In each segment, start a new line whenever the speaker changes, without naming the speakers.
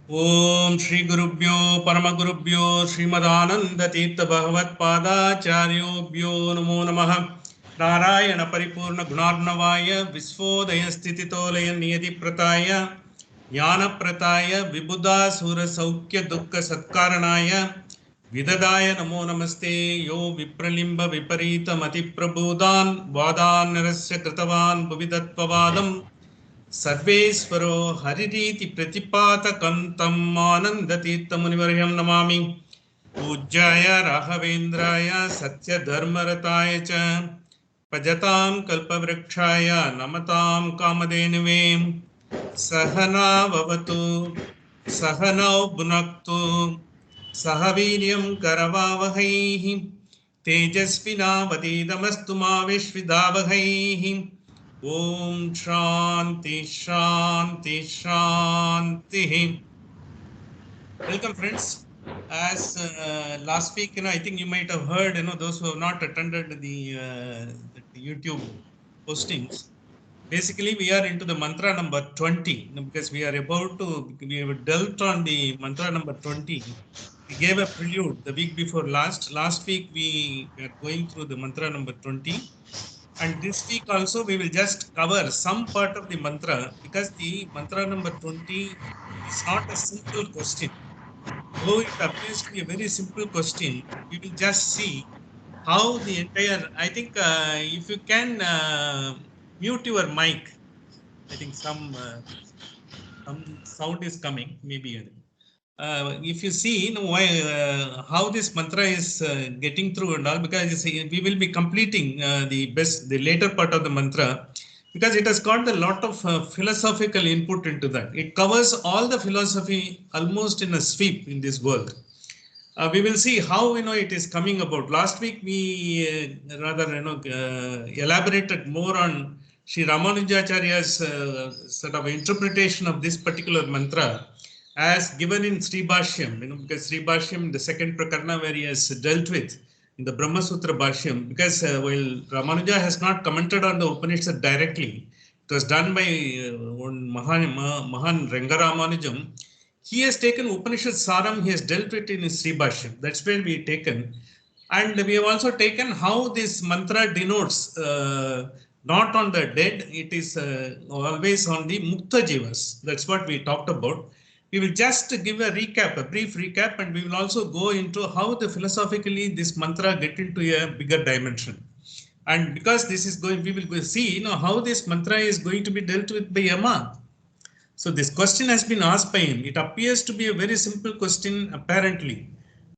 Om Shri Gurubhyo Paramagurubhyo Srimadananda Tirtha Bhagavat Padacharyobhyo Namo Namaha Narayana Paripurna Gunarnavaya Visvodaya Stititolaya Niyati Prataya Jnana Prataya Vibhuda Sura Saukya Dukkha Satkaranaya Vidadaya Namo Namaste Yo Vipralimba Viparita Mati Prabodhan Vadan Narasya Kritavan Bhuvidatvavadam Sarvesvaro Haririti Pratipata Tam Anandatirtha Munivaryam Namami Pujjaya Rahavendraya Satya Dharmarataya Cha Pajatam Kalpavrakshaya Namatam Kamadhenave Sahana Vavatu Sahanau Bhunaktu Sahaviryam Karavavahaihi Tejasvinavadidamastu ma Vishvidavahaihi Om Shanti Shanti Shanti. Welcome, friends. As last week, I think you might have heard, those who have not attended the YouTube postings. Basically, we are into the mantra number 20 because we have dealt on the mantra number 20. We gave a prelude the week before last. Last week, we were going through the mantra number 20. And this week also, we will just cover some part of the mantra because the mantra number 20 is not a simple question. Though it appears to be a very simple question, we will just see how the entire. I think if you can mute your mic, I think some sound is coming. Maybe if you see, why how this mantra is getting through and all, because we will be completing the later part of the mantra, because it has got a lot of philosophical input into that. It covers all the philosophy almost in a sweep in this world. We will see how it is coming about. Last week we rather elaborated more on Sri Ramanujacharya's sort of interpretation of this particular mantra as given in Sri Bhashyam, because Sri Bhashyam, the second prakarna where he has dealt with in the Brahma Sutra Bhashyam, because while Ramanuja has not commented on the Upanishad directly, it was done by Mahan Rangaramanujam. He has taken Upanishad Saram, he has dealt with in his Sri Bhashyam. That's where we taken. And we have also taken how this mantra denotes not on the dead, it is always on the Mukta Jivas. That's what we talked about. We will just give a recap, a brief recap, and we will also go into how the philosophically this mantra get into a bigger dimension. And because this is going, we will see, how this mantra is going to be dealt with by Yama. So this question has been asked by him. It appears to be a very simple question apparently,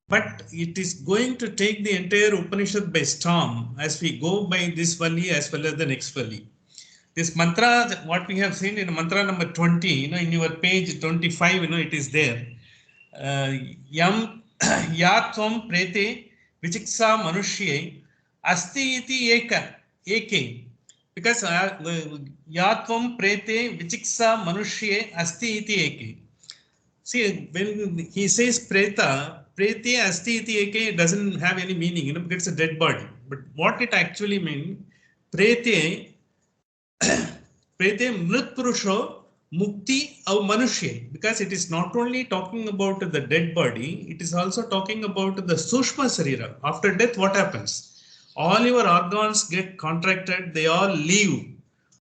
but it is going to take the entire Upanishad by storm as we go by this valley as well as the next valley. This mantra, what we have seen in mantra number 20, in your page 25, it is there. Yam yatvam prete vichiksa manushye asti iti eke. Because yatvam prete vichiksa manushye asti iti eke. See, when he says preta, prete asti iti eke doesn't have any meaning, because it's a dead body. But what it actually means, prete Prete Mrit Purusho Mukti au Manushya, because it is not only talking about the dead body, it is also talking about the Sushma Sarira. After death, what happens? All your organs get contracted, they all leave.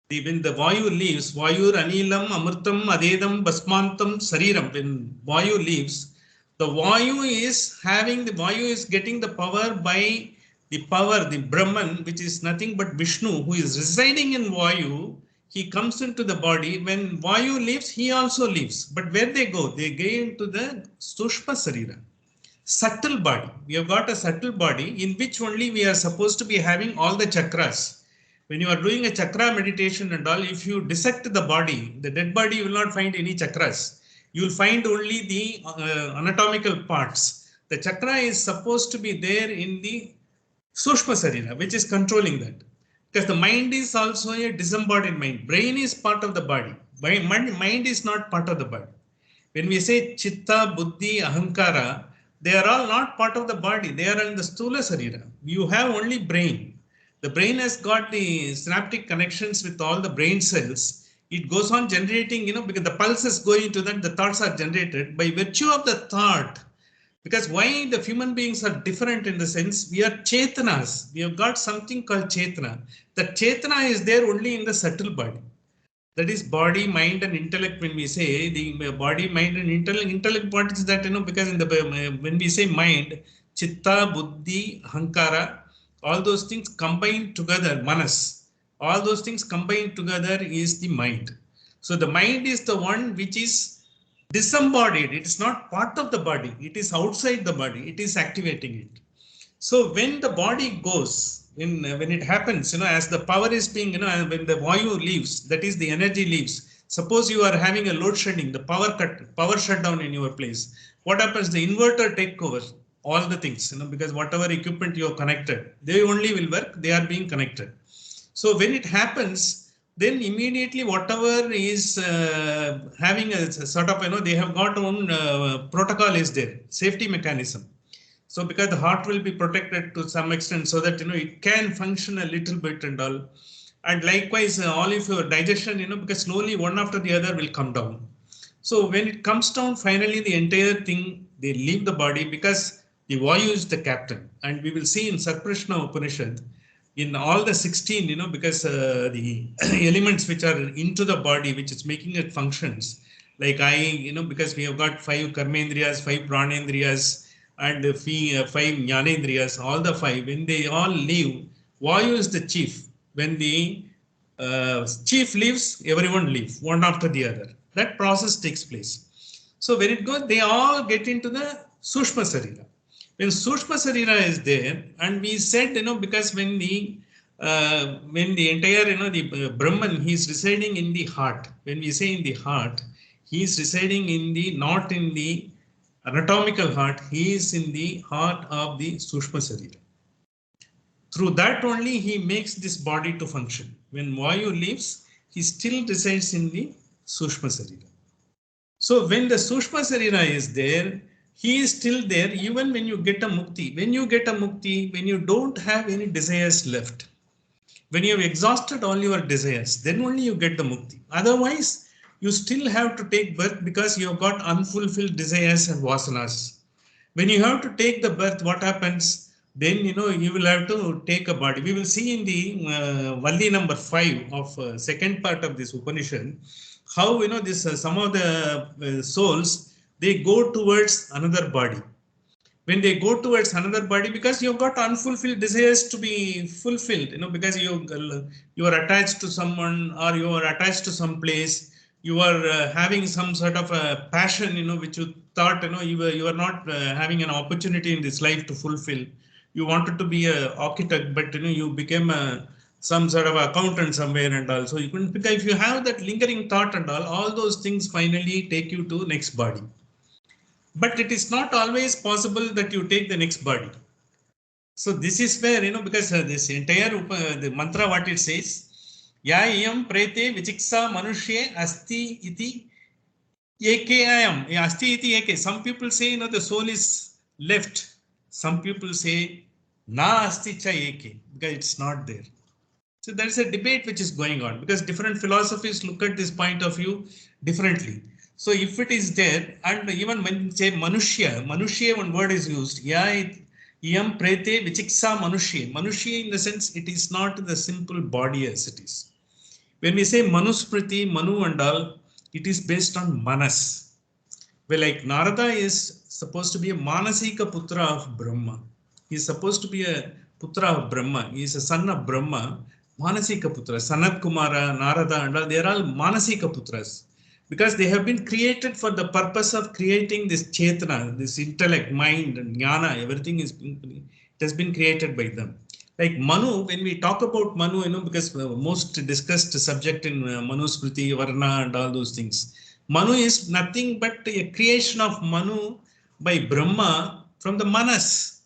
When the Vayu leaves, Vayur Anilam Amritam Adedam Basmantam Sariram, when Vayu leaves, the Vayu is getting the power by the Brahman, which is nothing but Vishnu, who is residing in Vayu. He comes into the body. When Vayu leaves, he also leaves. But where they go? They go into the Sushma Sarira, subtle body. We have got a subtle body in which only we are supposed to be having all the chakras. When you are doing a chakra meditation and all, if you dissect the body, the dead body, you will not find any chakras. You will find only the anatomical parts. The chakra is supposed to be there in the Sushma Sarira, which is controlling that. Because the mind is also a disembodied mind. Brain is part of the body. Mind is not part of the body. When we say Chitta, Buddhi, Ahankara, they are all not part of the body. They are in the Stula Sarira. You have only brain. The brain has got the synaptic connections with all the brain cells. it goes on generating, because the pulse is going to that, the thoughts are generated by virtue of the thought. Because why the human beings are different in the sense, we are chetanas. We have got something called chetana. The chetana is there only in the subtle body. That is body, mind, and intellect. When we say the body, mind, and intellect, what is that? Because in the when we say mind, chitta, buddhi, hankara, all those things combined together, manas, all those things combined together is the mind. So the mind is the one which is disembodied. It is not part of the body. It is outside the body. It is activating it. So when the body goes, when it happens, as the power is being, when the vayu leaves, that is the energy leaves. Suppose you are having a load shedding, the power shutdown in your place. What happens? The inverter take over all the things, because whatever equipment you have connected, they only will work. They are being connected. So when it happens, then immediately whatever is having a sort of, they have got own protocol is there, safety mechanism. So because the heart will be protected to some extent so that, it can function a little bit and all. And likewise, all of your digestion, because slowly one after the other will come down. So when it comes down, finally, the entire thing, they leave the body because the vayu is the captain. And we will see in Sarprashna Upanishad, in all the 16, because the elements which are into the body, which is making it functions, like because we have got 5 karmendriyas, 5 pranendriyas, and 5 jnanendriyas, all the 5, when they all leave, vayu is the chief. When the chief leaves, everyone leaves, one after the other. That process takes place. So when it goes, they all get into the Sushma Sarira. When Sushma Sarira is there, and we said, because when the entire, the Brahman, he is residing in the heart. When we say in the heart, he is residing in the, not in the anatomical heart, he is in the heart of the Sushma Sarira. Through that only he makes this body to function. When vayu leaves, he still resides in the Sushma Sarira. So when the Sushma Sarira is there, he is still there even when you get a mukti. When you get a mukti, when you don't have any desires left, when you have exhausted all your desires, then only you get the mukti. Otherwise, you still have to take birth because you have got unfulfilled desires and vasanas. When you have to take the birth, what happens? Then, you will have to take a body. We will see in the Valli number 5 of second part of this Upanishad, how, this some of the souls, they go towards another body. When they go towards another body, because you've got unfulfilled desires to be fulfilled, because you are attached to someone, or you are attached to some place, you are having some sort of a passion, which you thought, you are not having an opportunity in this life to fulfill. You wanted to be an architect, but you became some sort of accountant somewhere and all. So you couldn't, because if you have that lingering thought and all those things finally take you to next body. But it is not always possible that you take the next body. So this is where, because this entire the mantra, what it says, ya iyam prete vichiksa manushye asti iti eke ayam. Asti iti eke. Some people say, the soul is left. Some people say, na asti cha eke, because it's not there. So there is a debate which is going on, because different philosophies look at this point of view differently. So if it is there, and even when say manushya, one word is used, iyam prete vichiksa manushya in the sense it is not the simple body as it is. When we say manusmriti, manu and all, it is based on manas. Well, like Narada is supposed to be a manasika putra of Brahma. He is supposed to be a putra of Brahma. He is a son of Brahma, manasika putra. Sanat Kumara, Narada and all, they are all manasika putras. Because they have been created for the purpose of creating this chetana, this intellect, mind, and jnana, everything it has been created by them. Like Manu, when we talk about Manu, because most discussed subject in Manusmriti, Varna, and all those things. Manu is nothing but a creation of Manu by Brahma from the Manas.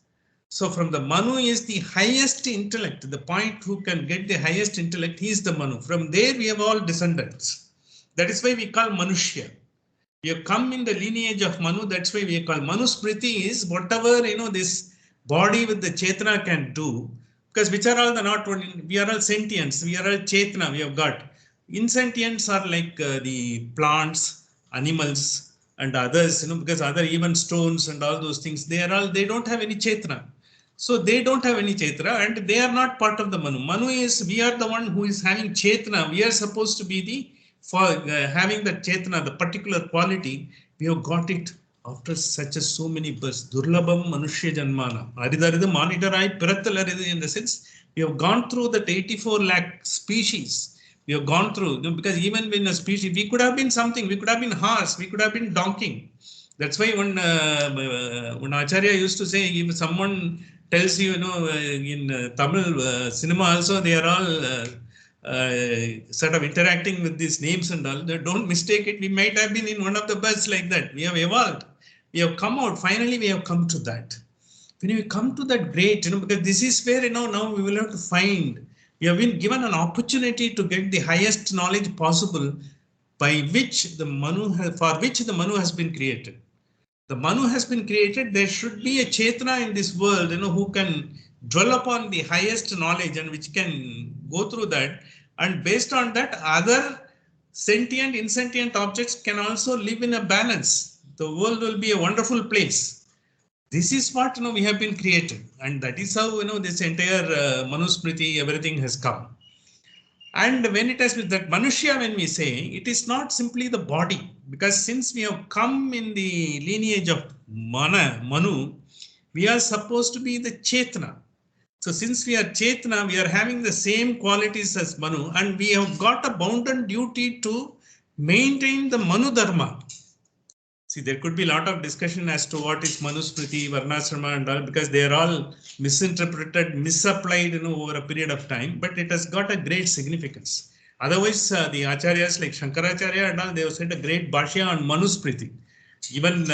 So from the Manu is the highest intellect, the point who can get the highest intellect, he is the Manu. From there we have all descendants. That is why we call Manushya. We have come in the lineage of Manu, that's why we call Manusmriti is whatever, this body with the Chetana can do, because which are all the not one, we are all sentients, we are all Chetana, we have got. Insentients are like the plants, animals, and others, because other even stones and all those things, they don't have any chetna. So they don't have any chetna and they are not part of the Manu. Manu is, we are the one who is having chetna. We are supposed to be for having the chetna, the particular quality. We have got it after such a so many births. Durlabham Manushya Janmana. Aridaridu monitorai Pirathalaridhu, in the sense, we have gone through that 84 lakh species. We have gone through, because even when a species, we could have been something, we could have been horse, we could have been donkey. That's why when Acharya used to say, if someone tells you, in Tamil cinema also, they are all sort of interacting with these names and all. Don't mistake it. We might have been in one of the birds like that. We have evolved. We have come out. Finally, we have come to that. When we come to that great, because this is where, now we will have to find. We have been given an opportunity to get the highest knowledge possible by which the Manu, for which the Manu has been created. The Manu has been created, there should be a Chetna in this world, who can dwell upon the highest knowledge and which can go through that. And based on that, other sentient, insentient objects can also live in a balance. The world will be a wonderful place. This is what, we have been created. And that is how, this entire Manusmriti, everything has come. And when it has with that Manushya, when we say, it is not simply the body, because since we have come in the lineage of Manu, we are supposed to be the Chetna. So since we are Chetna, we are having the same qualities as Manu, and we have got a bounden duty to maintain the Manu Dharma. See, there could be a lot of discussion as to what is Manusmriti, Varnasrama and all, because they are all misinterpreted, misapplied, over a period of time, but it has got a great significance. Otherwise, the Acharyas like Shankaracharya and all, they have said a great Bhashya on Manusmriti. Even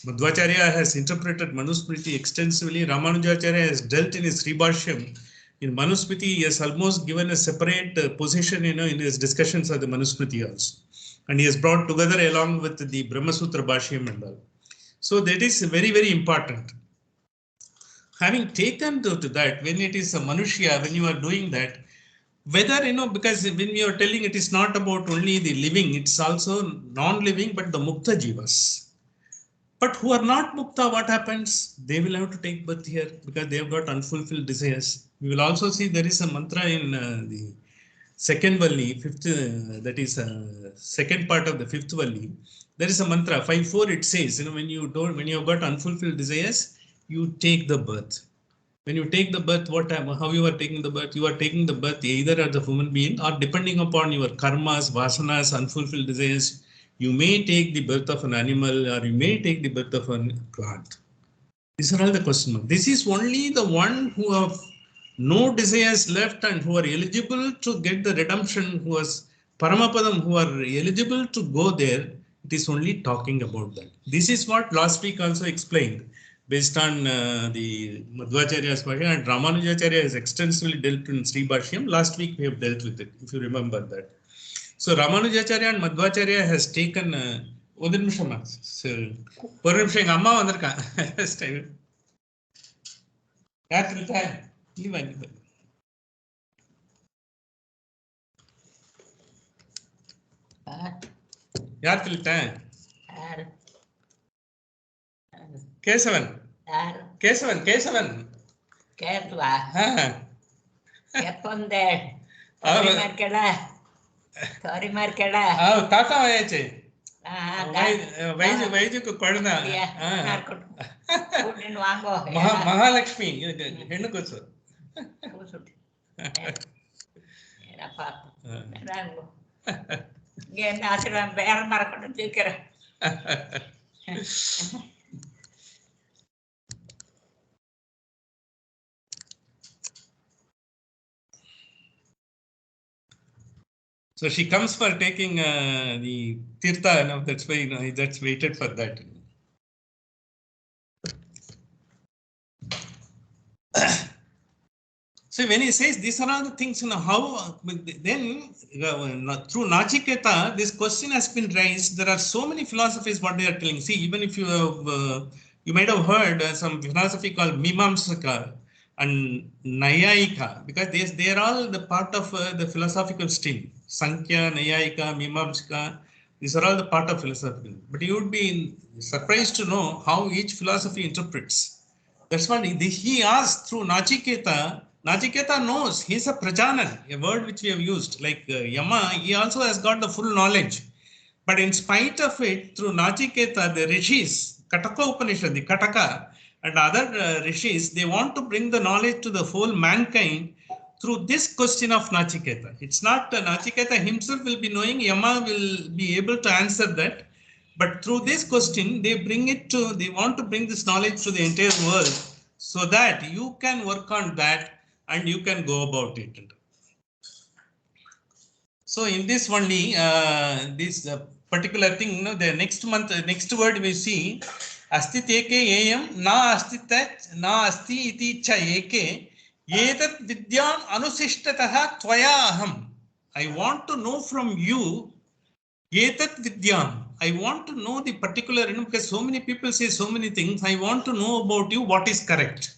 Madhvacharya has interpreted Manusmriti extensively. Ramanujacharya has dealt in his Sribhashyam. In Manusmriti, he has almost given a separate position, in his discussions of the Manusmriti also. And he has brought together along with the Brahma Sutra Bhashyam and all. So that is very, very important. Having taken to that, when it is a Manushya, when you are doing that, whether, because when you are telling it is not about only the living, it's also non-living, but the Mukta Jivas. But who are not Mukta, what happens? They will have to take birth here because they have got unfulfilled desires. We will also see there is a mantra in the second Valli, fifth, that is second part of the fifth Valli. There is a mantra, 5.4, it says, when you have got unfulfilled desires, you take the birth. When you take the birth, how you are taking the birth? You are taking the birth either as a human being or depending upon your karmas, vasanas, unfulfilled desires, you may take the birth of an animal or you may take the birth of a plant. These are all the questions. This is only the one who have no desires left and who are eligible to get the redemption, who was Paramapadam, who are eligible to go there. It is only talking about that. This is what last week also explained based on the Madhvacharya's Bhashya, and Ramanujacharya has extensively dealt in Sri Bhashyam. Last week we have dealt with it, if you remember that. So Ramanujacharya and Madhvacharya has taken ஒரு நிமிஷமா எங்க அம்மா வந்திருக்கான் யார் சொல்லிட்டேன் கேசவன் கேசவன் கேசவன்
கேட்டுவா எப்பந்த
தாத்தா வயாச்சு வயசுக்கு குழந்தை மகாலட்சுமி ಹೆಣ್ಣು ಕೂಸು
ಬೇರೆ ಮರ್ಕೊಂಡು ತಿಳ್ಕಿರ
So she comes for taking the tirtha, that's why that's waited for that. So when he says these are all the things, how then through Nachiketa this question has been raised. There are so many philosophies what they are telling. See, even if you have you might have heard some philosophy called Mimamsaka, and Nayayika, because they are all the part of the philosophical stream. Sankhya, Nayayika, Mimamsika, these are all the part of philosophical. But you would be surprised to know how each philosophy interprets. That's what he asked through Nachiketa. Nachiketa knows he's a Prajanan, a word which we have used. Like Yama, he also has got the full knowledge. But in spite of it, through Nachiketa, the rishis, Kataka Upanishad, the Kataka, and other rishis, they want to bring the knowledge to the whole mankind through this question of Nachiketa. It's not Nachiketa himself will be knowing, Yama will be able to answer that. But through this question, they want to bring this knowledge to the entire world so that you can work on that and you can go about it. So in this only, this particular thing, the next month, next word we see, Astit eke ayam na astita na asti iti cha eke yetat vidyan anusishtataha tvaya aham. I want to know from you yetat vidyan. I want to know the particular, because so many people say so many things. I want to know about you what is correct.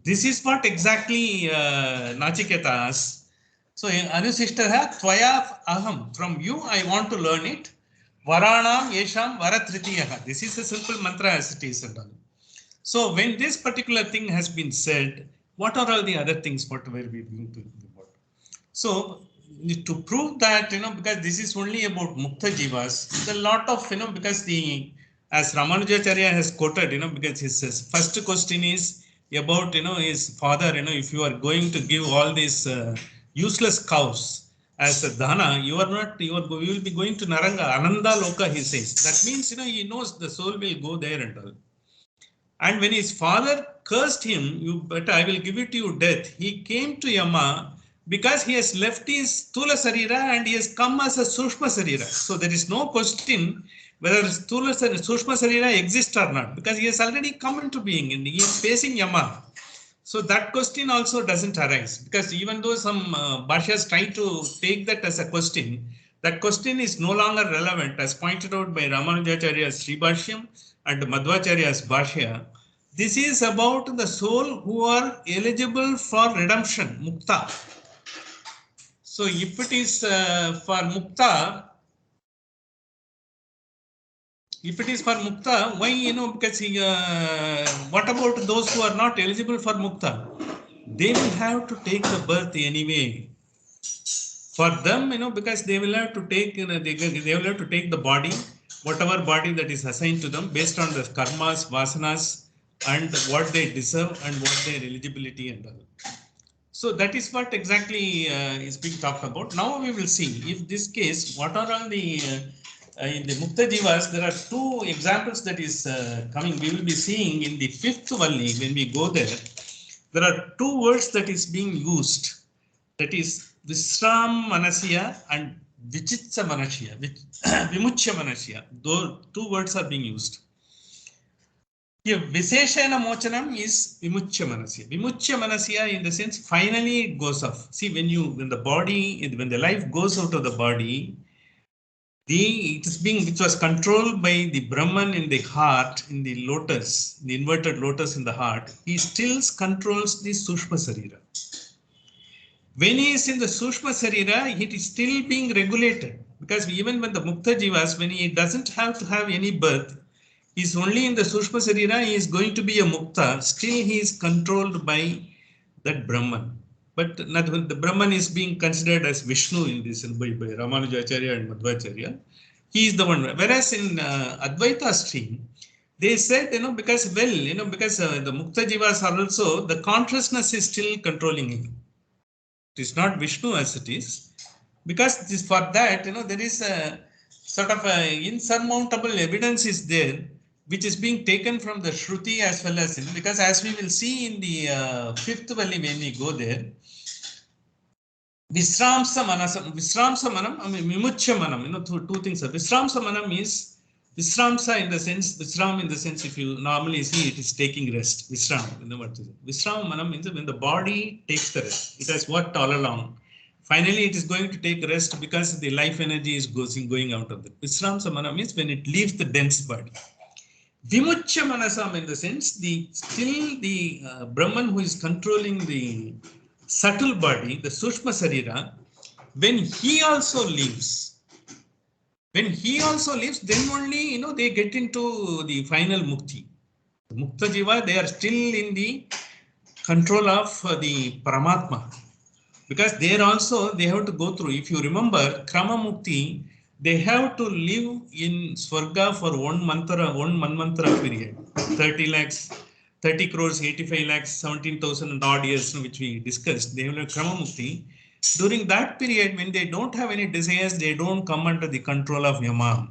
This is what exactly Nachiketa asks. So, Anusishtaha Tvaya Aham, from you I want to learn it. Varanam Yesham Varatritiyaha. This is a simple mantra as it is. So, when this particular thing has been said, what are all the other things what were we going to think about? So, to prove that, because this is only about Mukta Jivas, a lot of, because as Ramanujacharya has quoted, because his first question is about, his father, if you are going to give all these useless cows as a dana, you will be going to Naranga, Ananda Loka, he says. That means, he knows the soul will go there and all. And when his father cursed him, I will give it to you death, he came to Yama because he has left his Stula Sarira and he has come as a Sushma Sarira. So there is no question whether Stula Sushma Sarira exists or not, because he has already come into being and he is facing Yama. So that question also doesn't arise, because even though some Bhashyas try to take that as a question, that question is no longer relevant, as pointed out by Ramanujacharya's Sri Bhashyam and Madhvacharya's Bhashya. This is about the soul who are eligible for redemption, mukta. So if it is for mukta, why, because what about those who are not eligible for mukta? They will have to take the birth anyway. For them, because they will have to take, they will have to take the body, whatever body that is assigned to them based on the karmas, vasanas, and what they deserve and what their eligibility and all. So that is what exactly is being talked about. Now we will see, if this case, what are all the, in the Mukta Jivas, there are two examples that is coming. We will be seeing in the fifth Valli, when we go there are two words that is being used. That is Visram Manasya and Vichitsa Manasya, Vimuchya Manasya. Those two words are being used. Here, Visheshana Mochanam is Vimuchya Manasya. Vimuchya Manasya, in the sense, finally it goes off. See, when the life goes out of the body, which was controlled by the Brahman in the heart, in the lotus, the inverted lotus in the heart, he still controls the Sushma Sarira. When he is in the Sushma Sarira, it is still being regulated, because even when the Mukta Jivas, when he doesn't have to have any birth, he is only in the Sushma Sarira, he is going to be a Mukta, still he is controlled by that Brahman. But the Brahman is being considered as Vishnu in this, by Ramanujacharya and Madhvacharya. He is the one. Whereas in Advaita stream, they said, because the Mukta Jivas are also, the consciousness is still controlling him. It is not Vishnu as it is, because for that, there is a sort of insurmountable evidence is there, which is being taken from the Shruti as well as because as we will see in the fifth valley when we go there, Visramsa Manam, Vimuchya Manam, two things. Visramsa Manam is Visramsa in the sense, Visram in the sense, if you normally see it is taking rest. Visram, Visram Manam means when the body takes the rest. It has worked all along. Finally, it is going to take rest because the life energy is going out of it. Visramsa Manam means when it leaves the dense body. Vimuchya Manasam, in the sense, still the Brahman who is controlling the subtle body, the Sushma Sarira, when he also leaves, then only, they get into the final Mukti. The Mukta Jiva, they are still in the control of the Paramatma. Because there also they have to go through, if you remember, Krama Mukti, they have to live in Swarga for one mantra period, 30 lakhs, 30 crores, 85 lakhs, 17,000 and odd years, which we discussed. They will have Krama Mukti. During that period, when they don't have any desires, they don't come under the control of Yama.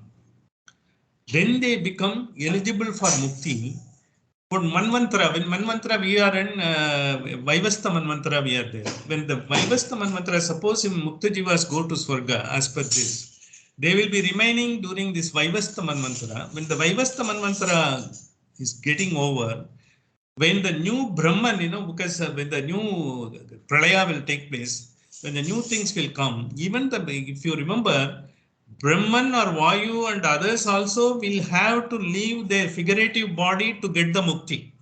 Then they become eligible for Mukti. But Manmantra, when Manmantra we are in Vaivastha Manmantra we are there. When the Vaivastha Manmantra, suppose if Mukta Jivas go to Swarga as per this, they will be remaining during this Vaivastha Manmantra. When the Vaivastha Manmantra is getting over, when the new Brahman, because when the new Pralaya will take place, when the new things will come, even if you remember, Brahman or Vayu and others also will have to leave their figurative body to get the mukti.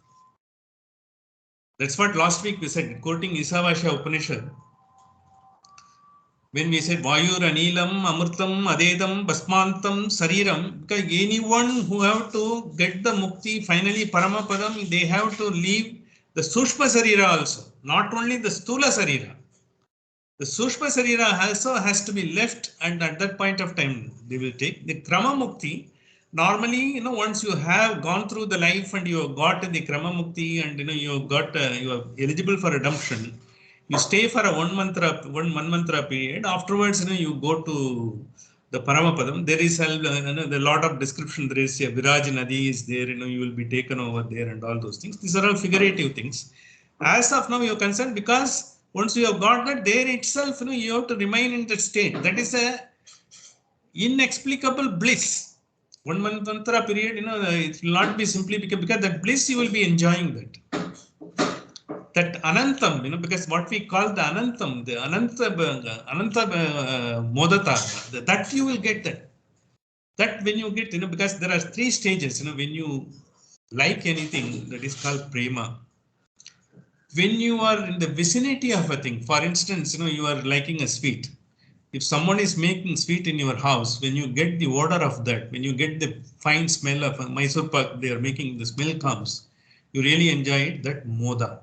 That's what last week we said, quoting Isavasya Upanishad. When we said Vayur Anilam, Amritam, Adedam, Basmantam, Sariram, because anyone who have to get the mukti, finally Paramapadam, they have to leave the Sushma Sarira also, not only the Stula Sarira. The Sushma Sarira also has to be left, and at that point of time they will take the Krama Mukti. Normally, once you have gone through the life and you have got the Krama Mukti and you got you are eligible for redemption, you stay for a one mantra period. Afterwards, you go to the Paramapadam. There is a lot of description. There is a Viraj Nadi is there. You will be taken over there and all those things. These are all figurative things. As of now, you are concerned because once you have got that, there itself, you have to remain in that state. That is a inexplicable bliss. One mantra period, it will not be simply because that bliss you will be enjoying that. That Anantam, because what we call the Anantam, the Ananta Modata, that you will get that. That when you get, because there are three stages, when you like anything, that is called prema. When you are in the vicinity of a thing, for instance, you are liking a sweet. If someone is making sweet in your house, when you get the odor of that, when you get the fine smell of a Mysore pak, they are making, the smell comes, you really enjoy it, that moda.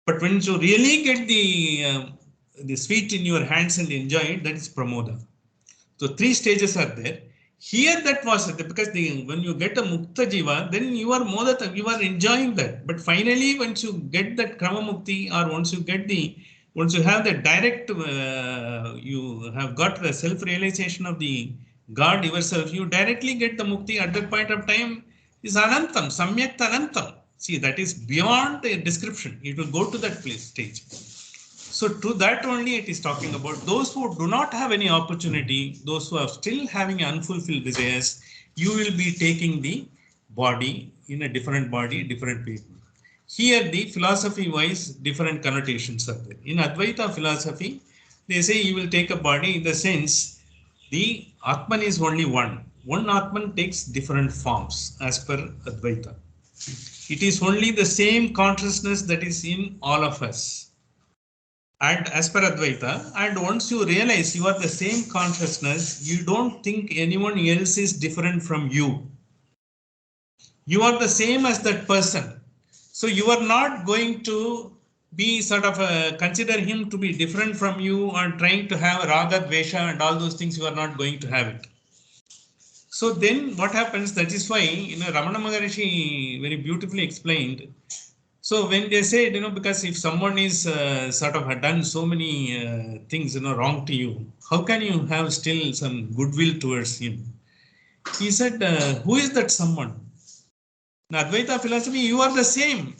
But when you really get the sweet in your hands and enjoy it, that is pramoda. So three stages are there. Here that was because when you get a mukta jiva, then you are modata, you are enjoying that. But finally, once you get that krama mukti, or once you have the direct, you have got the self-realization of the God yourself, you directly get the mukti at that point of time is anantam, samyak anantam. See, that is beyond the description. It will go to that place stage. So to that only it is talking about those who do not have any opportunity, those who are still having unfulfilled desires, you will be taking the body in a different body, different people. Here the philosophy wise different connotations are there. In Advaita philosophy, they say you will take a body in the sense the Atman is only one. One Atman takes different forms as per Advaita. It is only the same consciousness that is in all of us. And as per Advaita, and once you realize you are the same consciousness, you don't think anyone else is different from you. You are the same as that person. So you are not going to be sort of consider him to be different from you or trying to have raga, dvesha and all those things. You are not going to have it. So then what happens? That is why, Ramana Maharishi very beautifully explained. So when they say, because if someone is sort of had done so many things, wrong to you, how can you have still some goodwill towards him? He said, who is that someone? In Advaita philosophy, you are the same.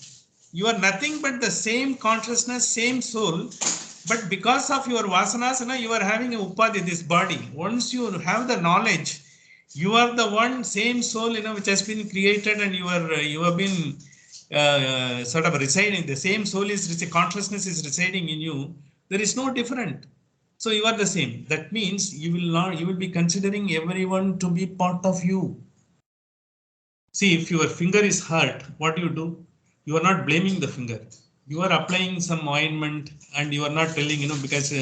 You are nothing but the same consciousness, same soul. But because of your vasanas, you are having a upadhi, this body. Once you have the knowledge, you are the one same soul, which has been created, and you have been sort of residing. The same soul is consciousness is residing in you. There is no different. So you are the same. That means you will be considering everyone to be part of you. See, if your finger is hurt, what do? You are not blaming the finger. You are applying some ointment and you are not telling, because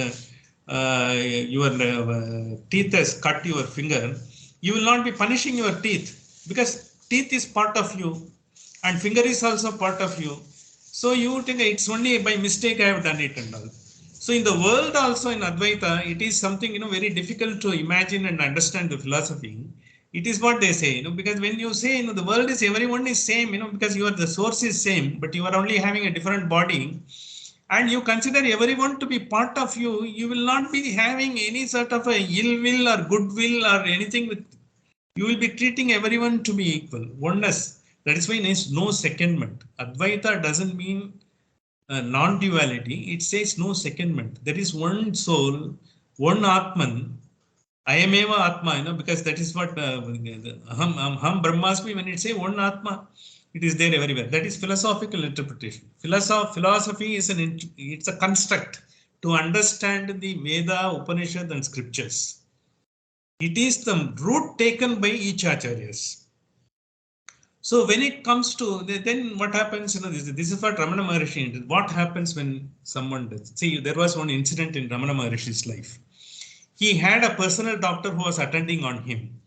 your teeth has cut your finger. You will not be punishing your teeth because teeth is part of you and finger is also part of you. So you think it's only by mistake I have done it and all. So in the world also in Advaita, it is something, very difficult to imagine and understand the philosophy. It is what they say, because when you say, the world is, everyone is same, because you are, the source is same, but you are only having a different body and you consider everyone to be part of you, you will not be having any sort of a ill will or goodwill or anything with, you will be treating everyone to be equal. Oneness. That is why there is no secondment. Advaita doesn't mean non-duality. It says no secondment. There is one soul, one Atman. I am eva Atma, because that is what Aham Brahmasmi, when it say one Atma, it is there everywhere. That is philosophical interpretation. Philosophy is it's a construct to understand the Veda, Upanishad and scriptures. It is the route taken by each acharyas. So when it comes to, then what happens, this is what Ramana Maharshi did. What happens when someone does? See, there was one incident in Ramana Maharshi's life. He had a personal doctor who was attending on him.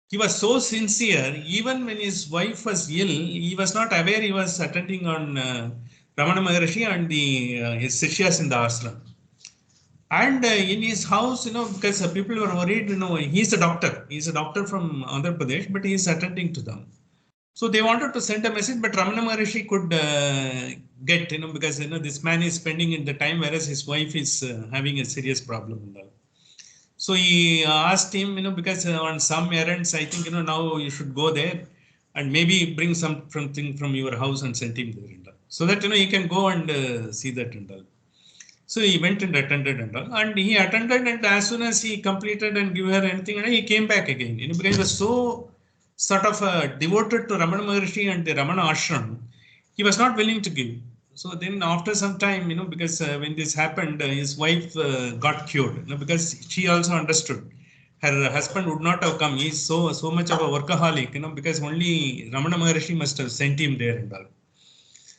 He was so sincere, even when his wife was ill, he was not aware he was attending on Ramana Maharshi and his Sishyas in the ashram. And in his house, because people were worried, he's a doctor. He's a doctor from Andhra Pradesh, but he is attending to them. So they wanted to send a message, but Ramana Maharshi could get, because, this man is spending in the time, whereas his wife is having a serious problem. And all. So he asked him, because on some errands, I think, now you should go there and maybe bring something from your house and send him there. And all. So that, he can go and see that and all. So he went and attended and all. And he attended, and as soon as he completed and gave her anything, he came back again. Because he was so sort of devoted to Ramana Maharshi and the Ramana Ashram, he was not willing to give. So then after some time, because when this happened, his wife got cured, because she also understood. Her husband would not have come. He's so much of a workaholic, because only Ramana Maharshi must have sent him there and all.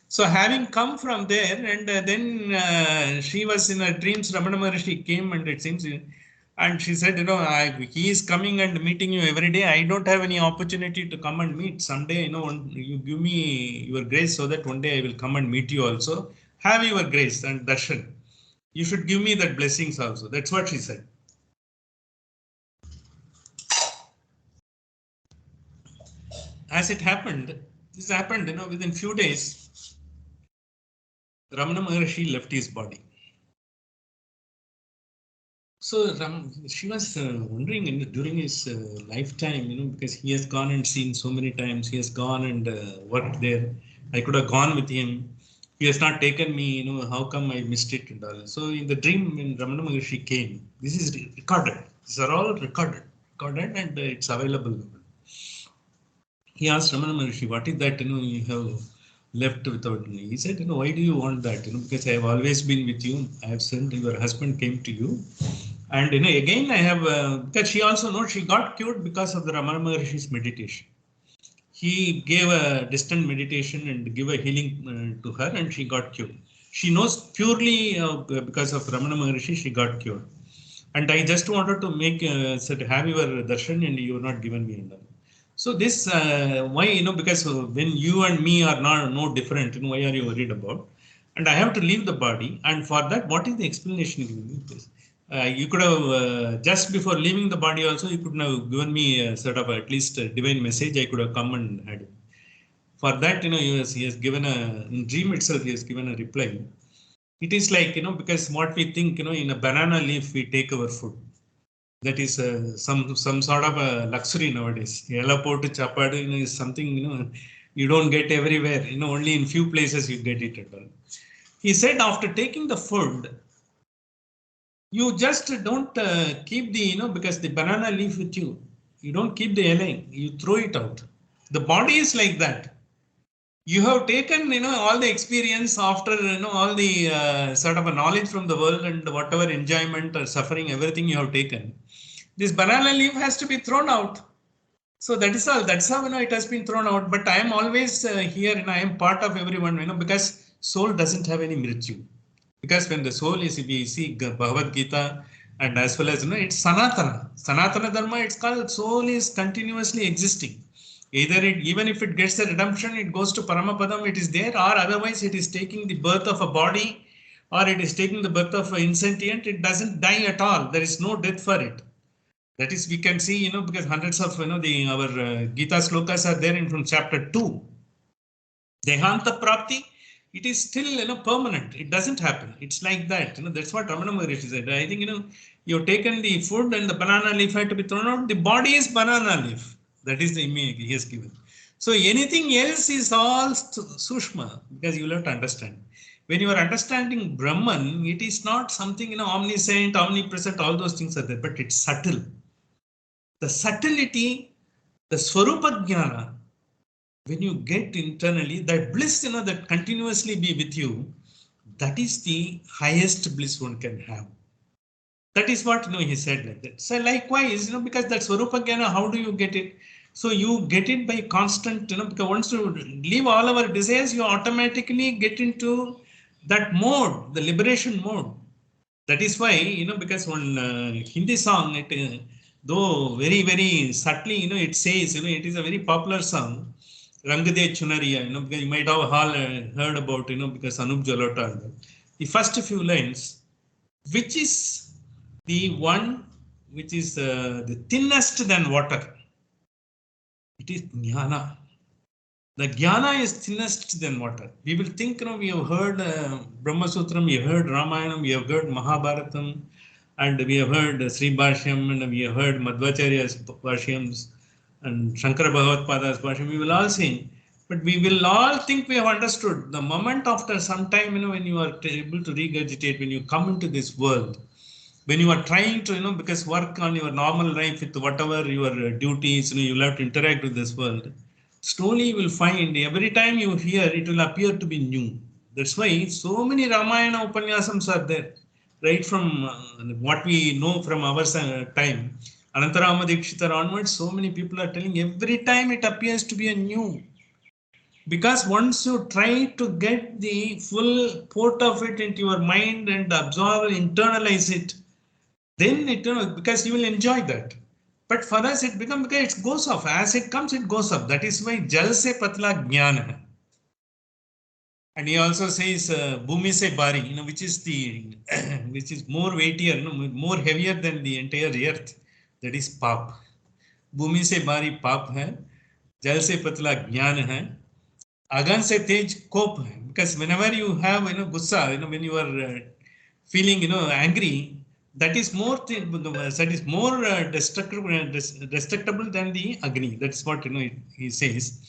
So having come from there, and then she was in her dreams, Ramana Maharshi came, and it seems, and she said, he is coming and meeting you every day. I don't have any opportunity to come and meet. Someday, you give me your grace so that one day I will come and meet you also. Have your grace and darshan. You should give me that blessings also. That's what she said. As it happened, this happened, within few days, Ramana Maharshi left his body. So she was wondering during his lifetime, because he has gone and seen so many times, he has gone and worked there. I could have gone with him. He has not taken me, how come I missed it and all. So in the dream, when Ramana Maharshi came, this is recorded. These are all recorded and it's available. He asked Ramana Maharshi, what is that, you have left without me? He said, why do you want that? Because I have always been with you. I have sent, your husband came to you. And again I have, because she also knows she got cured because of the Ramana Maharshi's meditation. He gave a distant meditation and give a healing to her, and she got cured. She knows purely because of Ramana Maharshi, she got cured. And I just wanted to make, said, have your darshan, and you have not given me enough. So this, why, because when you and me are not no different, why are you worried about? And I have to leave the body. And for that, what is the explanation given? You could have, just before leaving the body also, you could have given me a sort of at least a divine message. I could have come and had it. For that, he has given in dream itself, he has given a reply. It is like, because what we think, in a banana leaf, we take our food. That is some sort of a luxury nowadays. Yellow pot chapadu, is something, you don't get everywhere. Only in few places you get it at all. He said after taking the food, you just don't keep the, because the banana leaf with you. You don't keep the yelling, you throw it out. The body is like that. You have taken, all the experience after, all the sort of a knowledge from the world and whatever enjoyment or suffering, everything you have taken. This banana leaf has to be thrown out. So that is all. That's how it has been thrown out. But I am always here, I am part of everyone, because soul doesn't have any mrityu. Because when the soul is, if we see Bhagavad Gita, and as well as it's Sanatana. Sanatana Dharma. It's called soul is continuously existing. Either even if it gets the redemption, it goes to Paramapadam. It is there, or otherwise it is taking the birth of a body, or it is taking the birth of an insentient. It doesn't die at all. There is no death for it. That is, we can see, because hundreds of, our Gita slokas are there in from chapter 2. Dehanta Prapti, it is still, permanent. It doesn't happen. It's like that. That's what Ramana Maharishi said. I think, you've taken the food and the banana leaf had to be thrown out. The body is banana leaf. That is the image he has given. So anything else is all sushma, because you will have to understand. When you are understanding Brahman, it is not something, omniscient, omnipresent, all those things are there, but it's subtle. The subtlety, the Swarupa Jnana, when you get internally, that bliss, that continuously be with you, that is the highest bliss one can have. That is what, he said like that. So likewise, because that Swarupa Jnana, how do you get it? So you get it by constant, because once you leave all our desires, you automatically get into that mode, the liberation mode. That is why, because one Hindi song, though very, very subtly, it says, it is a very popular song, Rangde Chunariya, because you might have all heard about, because Anup Jalota. The first few lines, which is the one which is the thinnest than water, it is jnana. The jnana is thinnest than water. We will think, we have heard Brahma Sutram, we have heard Ramayanam, we have heard Mahabharatam, and we have heard Sri Bhashyam, and we have heard Madhvacharya's Bhashyams, and Shankara Bhagavatpada's Bhashyam. We will all sing, but we will all think we have understood. The moment after some time, when you are able to regurgitate, when you come into this world, when you are trying to, because work on your normal life with whatever your duties, you will have to interact with this world. Slowly you will find every time you hear, it will appear to be new. That's why so many Ramayana Upanyasams are there. Right from what we know from our time, Anantarama Dikshitar onwards, so many people are telling every time it appears to be a new. Because once you try to get the full port of it into your mind and absorb and internalize it, then it, because you will enjoy that. But for us, it becomes, because it goes off. As it comes, it goes up. That is why Jal se patla jnana hai. And he also says, Bhumi se bari, which is the, which is more weightier, more heavier than the entire earth. That is pap. Bhumi se bari pap hai. Jal se patla jnana hai. Agan se tej kop hai. Because whenever you have, gussa, when you are feeling, angry, that is more destructible than the Agni. That's what he says.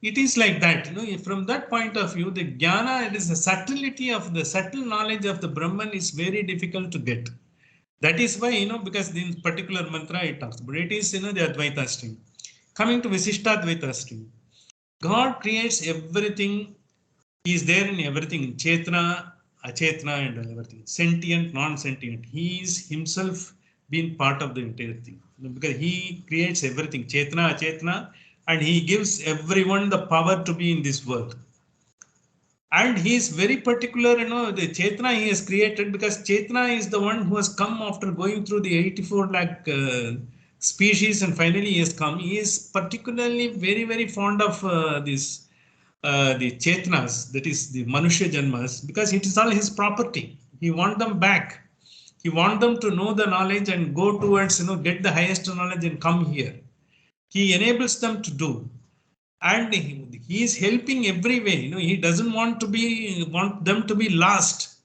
It is like that. From that point of view, the jnana, it is the subtlety of the subtle knowledge of the Brahman is very difficult to get. That is why, because in particular mantra it talks, but it is, the Advaita stream. Coming to Visishtadvaita stream, God creates everything. He is there in everything, Chetna, Achetna, and everything. Sentient, non-sentient. He is himself being part of the entire thing. Because he creates everything, Chetna, Achetna, and he gives everyone the power to be in this world. And he is very particular, the Chetna he has created, because Chetna is the one who has come after going through the 84 lakh species, and finally he has come. He is particularly very, very fond of this. The Chetnas, that is the Manushya Janmas, because it is all his property. He wants them back. He wants them to know the knowledge and go towards, get the highest knowledge and come here. He enables them to do. And he is helping every way. He doesn't want them to be lost.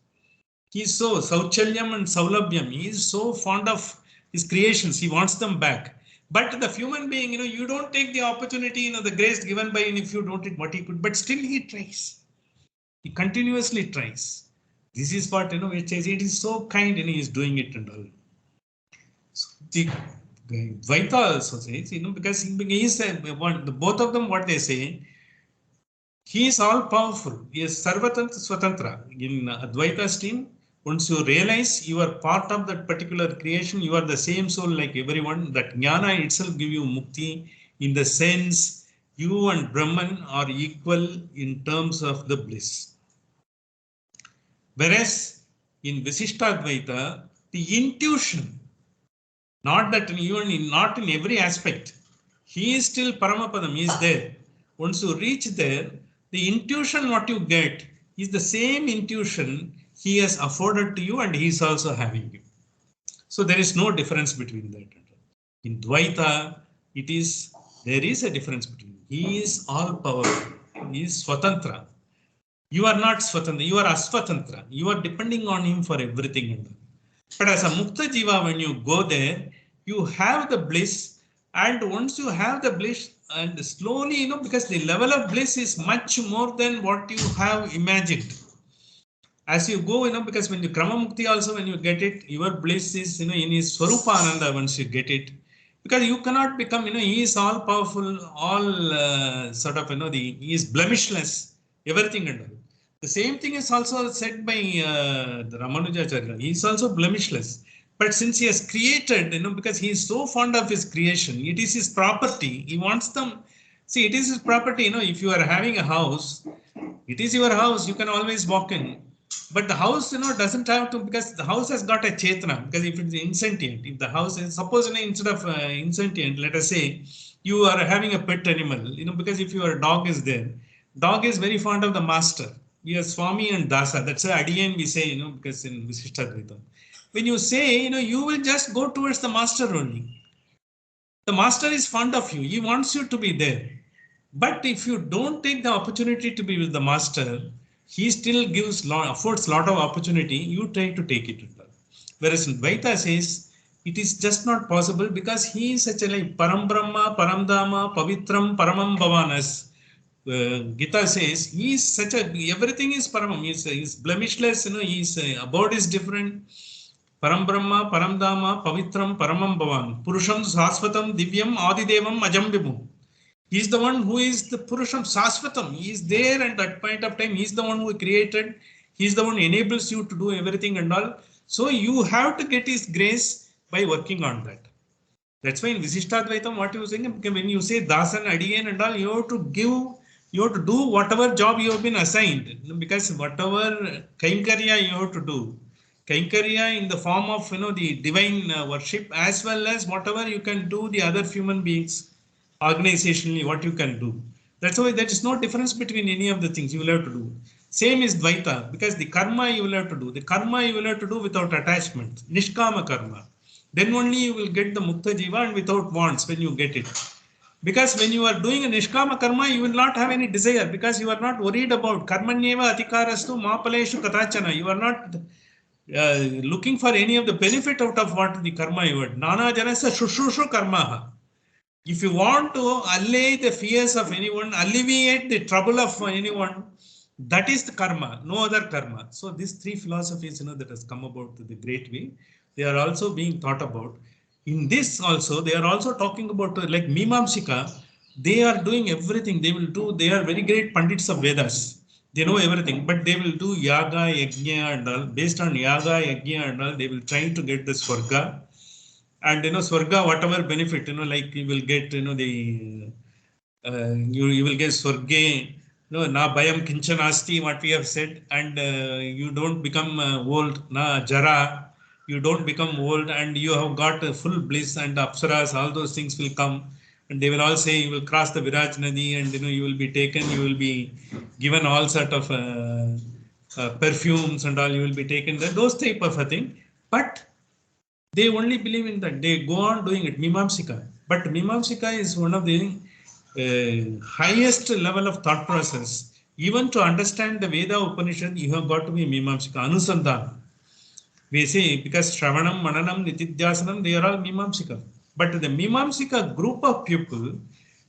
He is so Sauchalyam and Saulabhyam. He is so fond of his creations. He wants them back. But the human being, you don't take the opportunity, the grace given by him if you don't take what he could. But still he tries. He continuously tries. This is what, it says. It is so kind, he is doing it and all. So the Dvaita also says, because he is both of them, what they say, he is all powerful. He is Sarvatantra Swatantra. In Advaita stream, once you realize you are part of that particular creation, you are the same soul like everyone. That jnana itself give you mukti. in the sense you and Brahman are equal in terms of the bliss. Whereas in Visishtadvaita, the intuition, not that even not in every aspect, he is still Paramapadam, he is there. Once you reach there, the intuition what you get is the same intuition he has afforded to you and he is also having you. So there is no difference between that. In Dvaita, there is a difference between. He is all powerful. He is Swatantra. You are not Swatantra, you are Aswatantra. You are depending on him for everything. But as a Mukta Jiva, when you go there, you have the bliss. And once you have the bliss, and slowly, because the level of bliss is much more than what you have imagined. As you go, because when you Krama Mukti also, when you get it, your bliss is, in his Swarupa Ananda once you get it. Because you cannot become, he is all powerful, all he is blemishless, everything and all. The same thing is also said by the Ramanujacharya. He is also blemishless. But since he has created, because he is so fond of his creation, it is his property. He wants them. See, it is his property. If you are having a house, it is your house. You can always walk in. But the house, doesn't have to, because the house has got a chetana. Because if it's insentient, if the house is, suppose, instead of insentient, let us say, you are having a pet animal, because if your dog is there, dog is very fond of the master. We are Swami and Dasa. That's why Adiyan we say, because in Visishtadvaita. When you say, you will just go towards the master only. The master is fond of you. He wants you to be there. But if you don't take the opportunity to be with the master, he still affords lot of opportunity. You try to take it. Whereas in Dvaita says, it is just not possible because he is such a like Param Brahma, Param Dhamma, Pavitram, Paramam Bhavanas. Gita says he is such a, everything is Paramam. He is blemishless, his abode is different. Param Brahma, Param Dhamma, Pavitram, Paramam Bhavan. Purusham Sasvatam, Divyam, Adidevam, Ajambibum. He is the one who is the Purusham Sasvatam. He is there at that point of time. He is the one who created. He is the one who enables you to do everything and all. So you have to get his grace by working on that. That's why in Visishtadvaitam, what you are saying, when you say Dasan, Adiyan and all, you have to do whatever job you have been assigned. Because whatever Kainkarya you have to do. Kainkarya in the form of the divine worship, as well as whatever you can do the other human beings organizationally, what you can do. That's why there is no difference between any of the things you will have to do. Same is Dvaita, because the karma you will have to do. The karma you will have to do without attachment. Nishkama karma. Then only you will get the Mukta Jiva and without wants when you get it. Because when you are doing a Nishkama karma, you will not have any desire because you are not worried about karmanyeva atikarastu mapaleshu katachana. You are not looking for any of the benefit out of what the karma you had. Nana janasa shushushu karma. If you want to allay the fears of anyone, alleviate the trouble of anyone, that is the karma, no other karma. So these three philosophies, that has come about to the great way, they are also being thought about. In this also, they are also talking about like Mimamsika, they are doing everything. They are very great Pandits of Vedas. They know everything, but they will do Yaga, Yajna and all. Based on Yaga, Yajna and all, they will try to get the Swarga. And Swarga, whatever benefit, like you will get, the you will get Swarge, na bayam kinchanasti, what we have said, and you don't become old, na jara, you don't become old, and you have got full bliss, and apsaras, all those things will come, and they will all say you will cross the Viraj Nadi, and you will be taken, you will be given all sort of perfumes and all, you will be taken, those type of a thing, but they only believe in that. They go on doing it. Mimamsika. But Mimamsika is one of the highest level of thought process. Even to understand the Veda Upanishad, you have got to be Mimamsika. Anusandhana. We say because Shravanam, Mananam, Nitidhyasanam, they are all Mimamsika. But the Mimamsika group of people,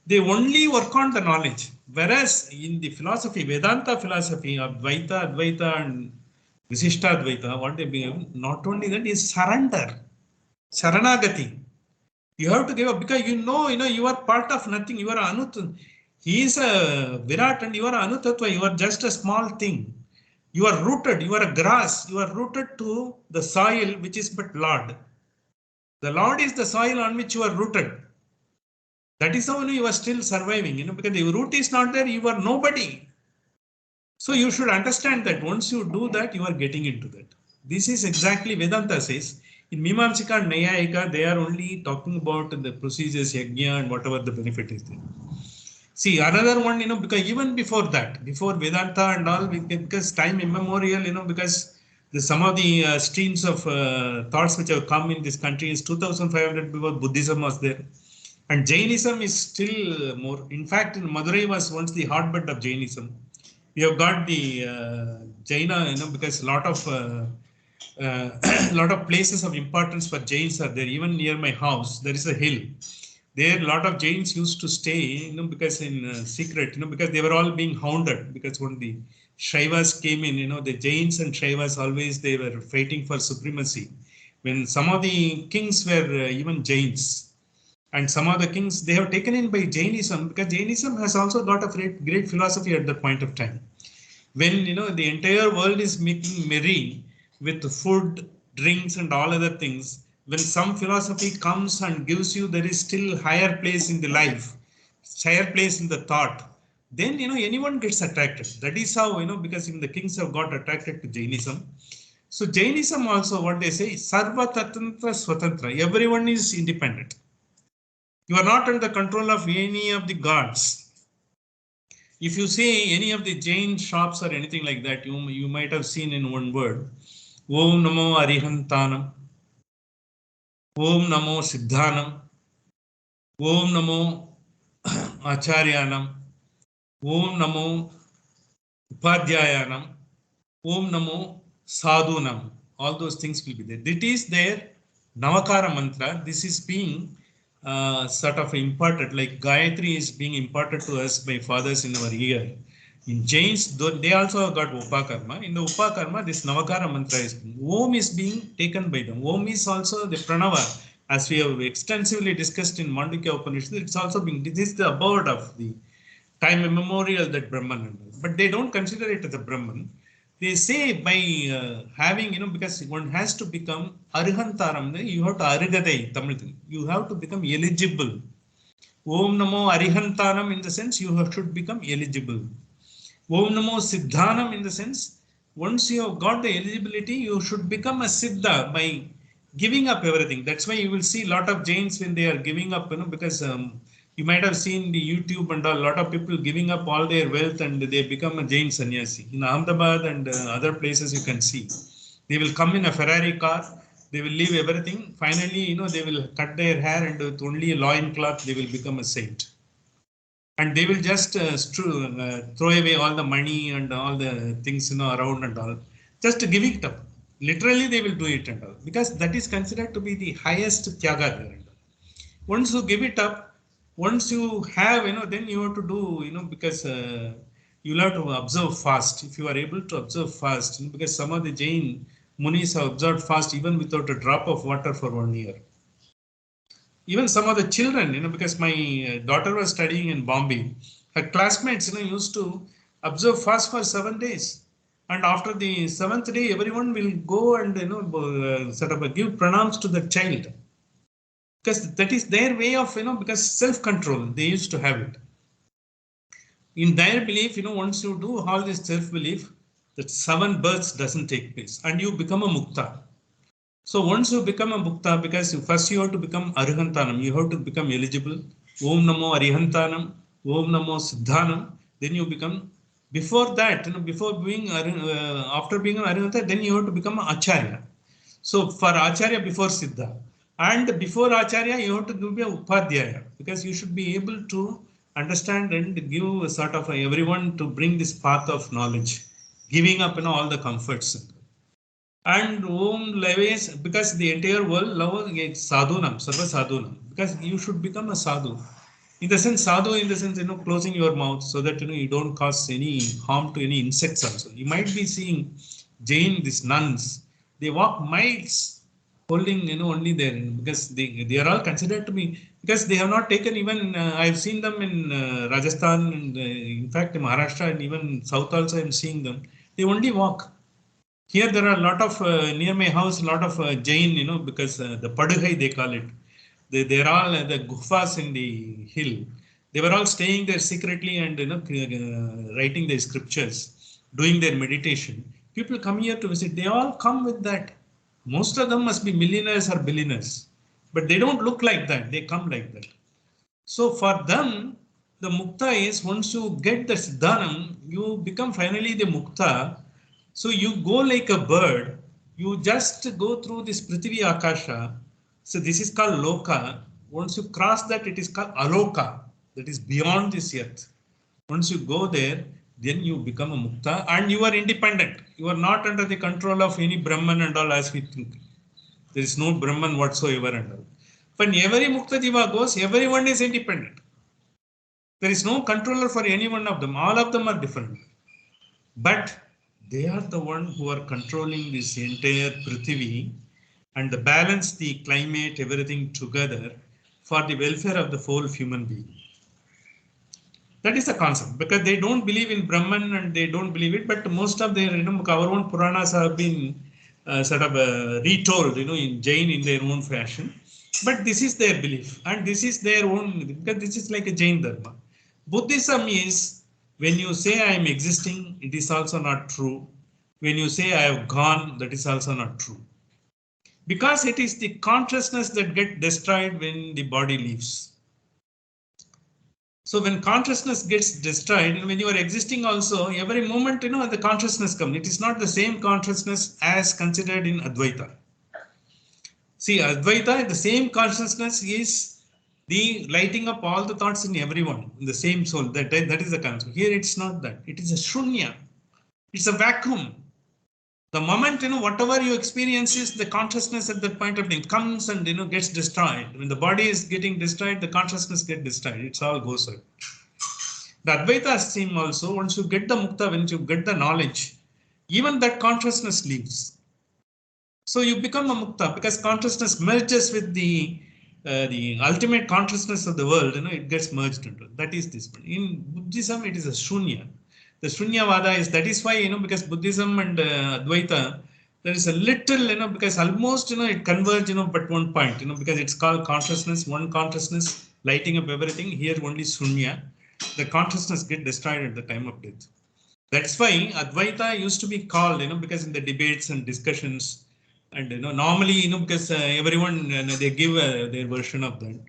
they only work on the knowledge. Whereas in the philosophy, Vedanta philosophy of Dvaita, Advaita and Visishtadvaita, what they believe, not only that is surrender. Saranagati. You have to give up because you are part of nothing. You are Anut. He is a Virat and you are Anutatva. You are just a small thing. You are rooted. You are a grass. You are rooted to the soil which is but Lord. The Lord is the soil on which you are rooted. That is how you are still surviving, because the root is not there, you are nobody. So you should understand that once you do that, you are getting into that. This is exactly Vedanta says. In Mimamsika and Nayayika, they are only talking about the procedures, yajna, and whatever the benefit is there. See, another one, because even before that, before Vedanta and all, because time immemorial, because some of the streams of thoughts which have come in this country is 2500 before Buddhism was there. And Jainism is still more. In fact, in Madurai was once the hotbed of Jainism. We have got the Jaina, because a lot of lot of places of importance for Jains are there. Even near my house, there is a hill. There, a lot of Jains used to stay, because in secret, because they were all being hounded. Because when the Shaivas came in, the Jains and Shaivas always they were fighting for supremacy. When some of the kings were even Jains, and some of the kings they have taken in by Jainism, because Jainism has also got a great philosophy at that point of time. When the entire world is making merry with food, drinks, and all other things, when some philosophy comes and gives you there is still higher place in the life, higher place in the thought, then anyone gets attracted. That is how because the kings have got attracted to Jainism. So Jainism also what they say, Sarva Tatantra Swatantra. Everyone is independent. You are not under the control of any of the gods. If you see any of the Jain shops or anything like that, you might have seen in one word, Om Namo Arihantanam, Om Namo Siddhanam, Om Namo Acharyanam, Om Namo Upadhyayanam, Om Namo Sadhunam. All those things will be there. That is their Navakara mantra. This is being sort of imparted, like Gayatri is being imparted to us by fathers in our ear. In Jains, they also got Upakarma. In the Upakarma, this Navakara mantra is Om is being taken by them. Om is also the Pranava, as we have extensively discussed in Mandukya Upanishad. It's also being, this is the abode of the time immemorial that Brahman, but they don't consider it as a Brahman. They say by having, because one has to become Arihantaram, you have to Arigadai, Tamil thing. You have to become eligible. Om Namo Arihantaram in the sense you should become eligible. Om Namo Siddhanam in the sense, once you have got the eligibility, you should become a Siddha by giving up everything. That's why you will see a lot of Jains when they are giving up, because you might have seen the YouTube and a lot of people giving up all their wealth and they become a Jain sannyasi. In Ahmedabad and other places you can see. They will come in a Ferrari car, they will leave everything. Finally, they will cut their hair and with only a loin cloth, they will become a saint. And they will just throw away all the money and all the things around and all, just to give it up. Literally, they will do it and all because that is considered to be the highest tyaga there. And all. Once you give it up, once you have, then you have to do, because you'll have to observe fast. If you are able to observe fast, because some of the Jain Munis have observed fast even without a drop of water for 1 year. Even some of the children, because my daughter was studying in Bombay, her classmates, used to observe fast for 7 days. And after the seventh day, everyone will go and, sort of give pranams to the child. Because that is their way of, because self-control, they used to have it. In their belief, once you do all this self-belief, that 7 births doesn't take place and you become a mukta. So once you become a mukta, because first you have to become Arihantanam, you have to become eligible. Om Namo Arihantanam, Om Namo Siddhanam. Then you become, before that, before being, after being an Arihanta, then you have to become an Acharya. So for Acharya before Siddha. And before Acharya, you have to be a Upadhyaya, because you should be able to understand and give sort of everyone to bring this path of knowledge, giving up all the comforts. And Om Leves, because the entire world loves sadhunam, sarva sadhunam, because you should become a sadhu. In the sense, sadhu in the sense, closing your mouth so that you don't cause any harm to any insects also. You might be seeing Jain, these nuns, they walk miles holding, only there because they are all considered to be, because they have not taken even, I've seen them in Rajasthan and in fact in Maharashtra and even South also I'm seeing them. They only walk. Here there are a lot of near my house, a lot of Jain, because the Padugai they call it. they're all the gufas in the hill. They were all staying there secretly and writing their scriptures, doing their meditation. People come here to visit. They all come with that. Most of them must be millionaires or billionaires, but they don't look like that. They come like that. So for them, the mukta is once you get the siddhanam, you become finally the mukta. So you go like a bird, you just go through this Prithvi Akasha. So this is called Loka. Once you cross that, it is called Aloka, that is beyond this earth. Once you go there, then you become a mukta and you are independent. You are not under the control of any Brahman and all as we think. There is no Brahman whatsoever and all. When every mukta jiva goes, everyone is independent. There is no controller for any one of them. All of them are different. But they are the one who are controlling this entire Prithvi and the balance the climate, everything together for the welfare of the whole human being. That is the concept, because they don't believe in Brahman and they don't believe it, but most of their, our own Puranas have been sort of retold, in Jain in their own fashion. But this is their belief and this is their own, because this is like a Jain Dharma. Buddhism is when you say I am existing, it is also not true. When you say I have gone, that is also not true. Because it is the consciousness that gets destroyed when the body leaves. So when consciousness gets destroyed, and when you are existing also, every moment, the consciousness comes. It is not the same consciousness as considered in Advaita. See, Advaita, the same consciousness is the lighting up all the thoughts in everyone, in the same soul. That is the concept. Here it's not that. It is a shunya. It's a vacuum. The moment, whatever you experience is the consciousness at that point of time comes and, gets destroyed. When the body is getting destroyed, the consciousness gets destroyed. It's all goes away. The Advaita theme also, once you get the mukta, once you get the knowledge, even that consciousness leaves. So you become a mukta because consciousness merges with the ultimate consciousness of the world. It gets merged into it. That is this one. In Buddhism, it is a shunya. The Shunyavada is, that is why, because Buddhism and Advaita, there is a little, because almost, it converge, but one point, because it's called consciousness, one consciousness, lighting up everything. Here only Shunya. The consciousness get destroyed at the time of death. That's why Advaita used to be called, because in the debates and discussions, and, normally, because everyone, they give their version of that.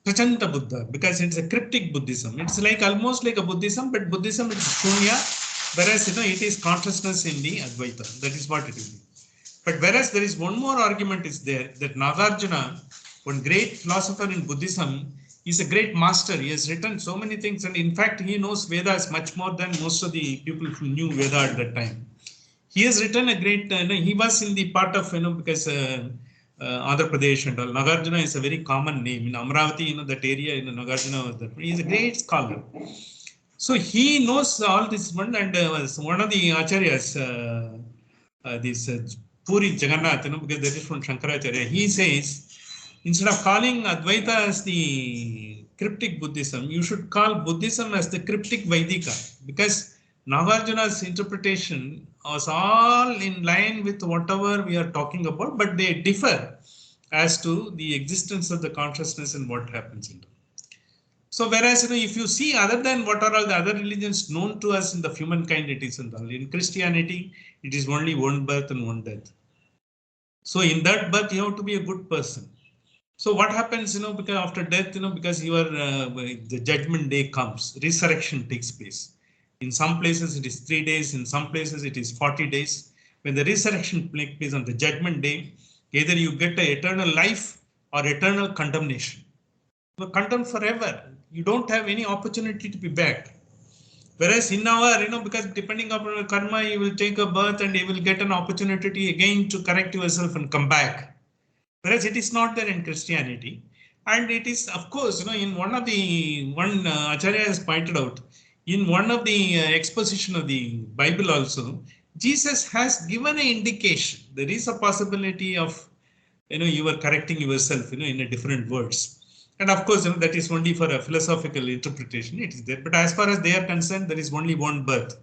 Prachanta Buddha, because it's a cryptic Buddhism. It's like almost like a Buddhism, but Buddhism is Shunya, whereas it is consciousness in the Advaita. That is what it is. But whereas there is one more argument is there, that Nagarjuna, one great philosopher in Buddhism, is a great master. He has written so many things, and in fact, he knows Vedas much more than most of the people who knew Veda at that time. He has written a great, he was in the part of, because Andhra Pradesh and all. Nagarjuna is a very common name. In Amravati, that area, Nagarjuna was there. He is a great scholar. So he knows all this one, and one of the acharyas, this Puri Jagannath, because that is from Shankaracharya, he says, instead of calling Advaita as the cryptic Buddhism, you should call Buddhism as the cryptic Vaidika, because Nagarjuna's interpretation was all in line with whatever we are talking about, but they differ as to the existence of the consciousness and what happens in them. So whereas, if you see other than what are all the other religions known to us in the humankind, it is in Christianity, it is only one birth and one death. So in that birth, you have to be a good person. So what happens, because after death, because the judgment day comes, resurrection takes place. In some places it is 3 days, in some places it is 40 days. When the resurrection takes place on the judgment day, either you get an eternal life or eternal condemnation. You are condemned forever. You don't have any opportunity to be back. Whereas in our, because depending upon your karma, you will take a birth and you will get an opportunity again to correct yourself and come back. Whereas it is not there in Christianity. And it is, of course, in one Acharya has pointed out, in one of the exposition of the Bible also, Jesus has given an indication. There is a possibility of, you are correcting yourself, in a different words. And of course, that is only for a philosophical interpretation. It is there. But as far as they are concerned, there is only one birth.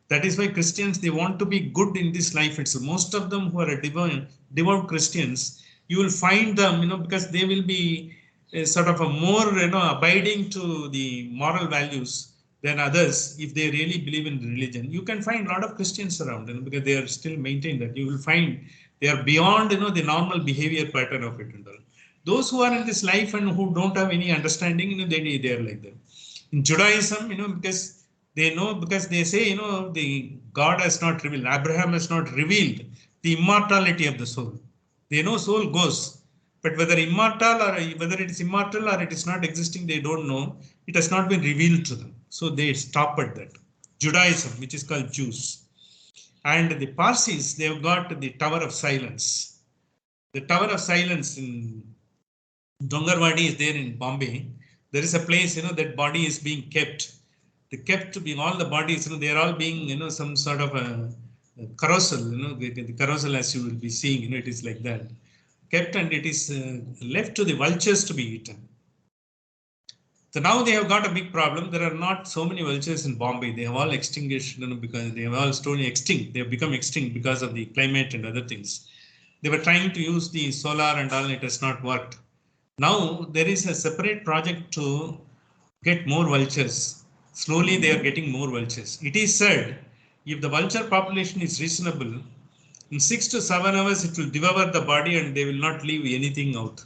That is why Christians, they want to be good in this life. It's most of them who are devout Christians. You will find them, because they will be is sort of a more abiding to the moral values than others if they really believe in religion. You can find a lot of Christians around, because they are still maintain that. You will find they are beyond the normal behavior pattern of it and all. Those who are in this life and who don't have any understanding, they are like that. In Judaism, because they say, the God has not revealed, Abraham has not revealed the immortality of the soul. They know soul goes, but whether it is immortal or it is not existing, they don't know. It has not been revealed to them. So they stop at that. Judaism, which is called Jews. And the Parsis, they have got the Tower of Silence. The Tower of Silence in Dongarwadi is there in Bombay. There is a place, that body is being kept. The kept being all the bodies, they are all being, some sort of a carousel, the carousel as you will be seeing, it is like that. Kept, and it is left to the vultures to be eaten. So now they have got a big problem. There are not so many vultures in Bombay. They have all extinguished, because they have all slowly extinct. They have become extinct because of the climate and other things. They were trying to use the solar and all, it has not worked. Now there is a separate project to get more vultures. Slowly they are getting more vultures. It is said if the vulture population is reasonable, in 6 to 7 hours it will devour the body and they will not leave anything out.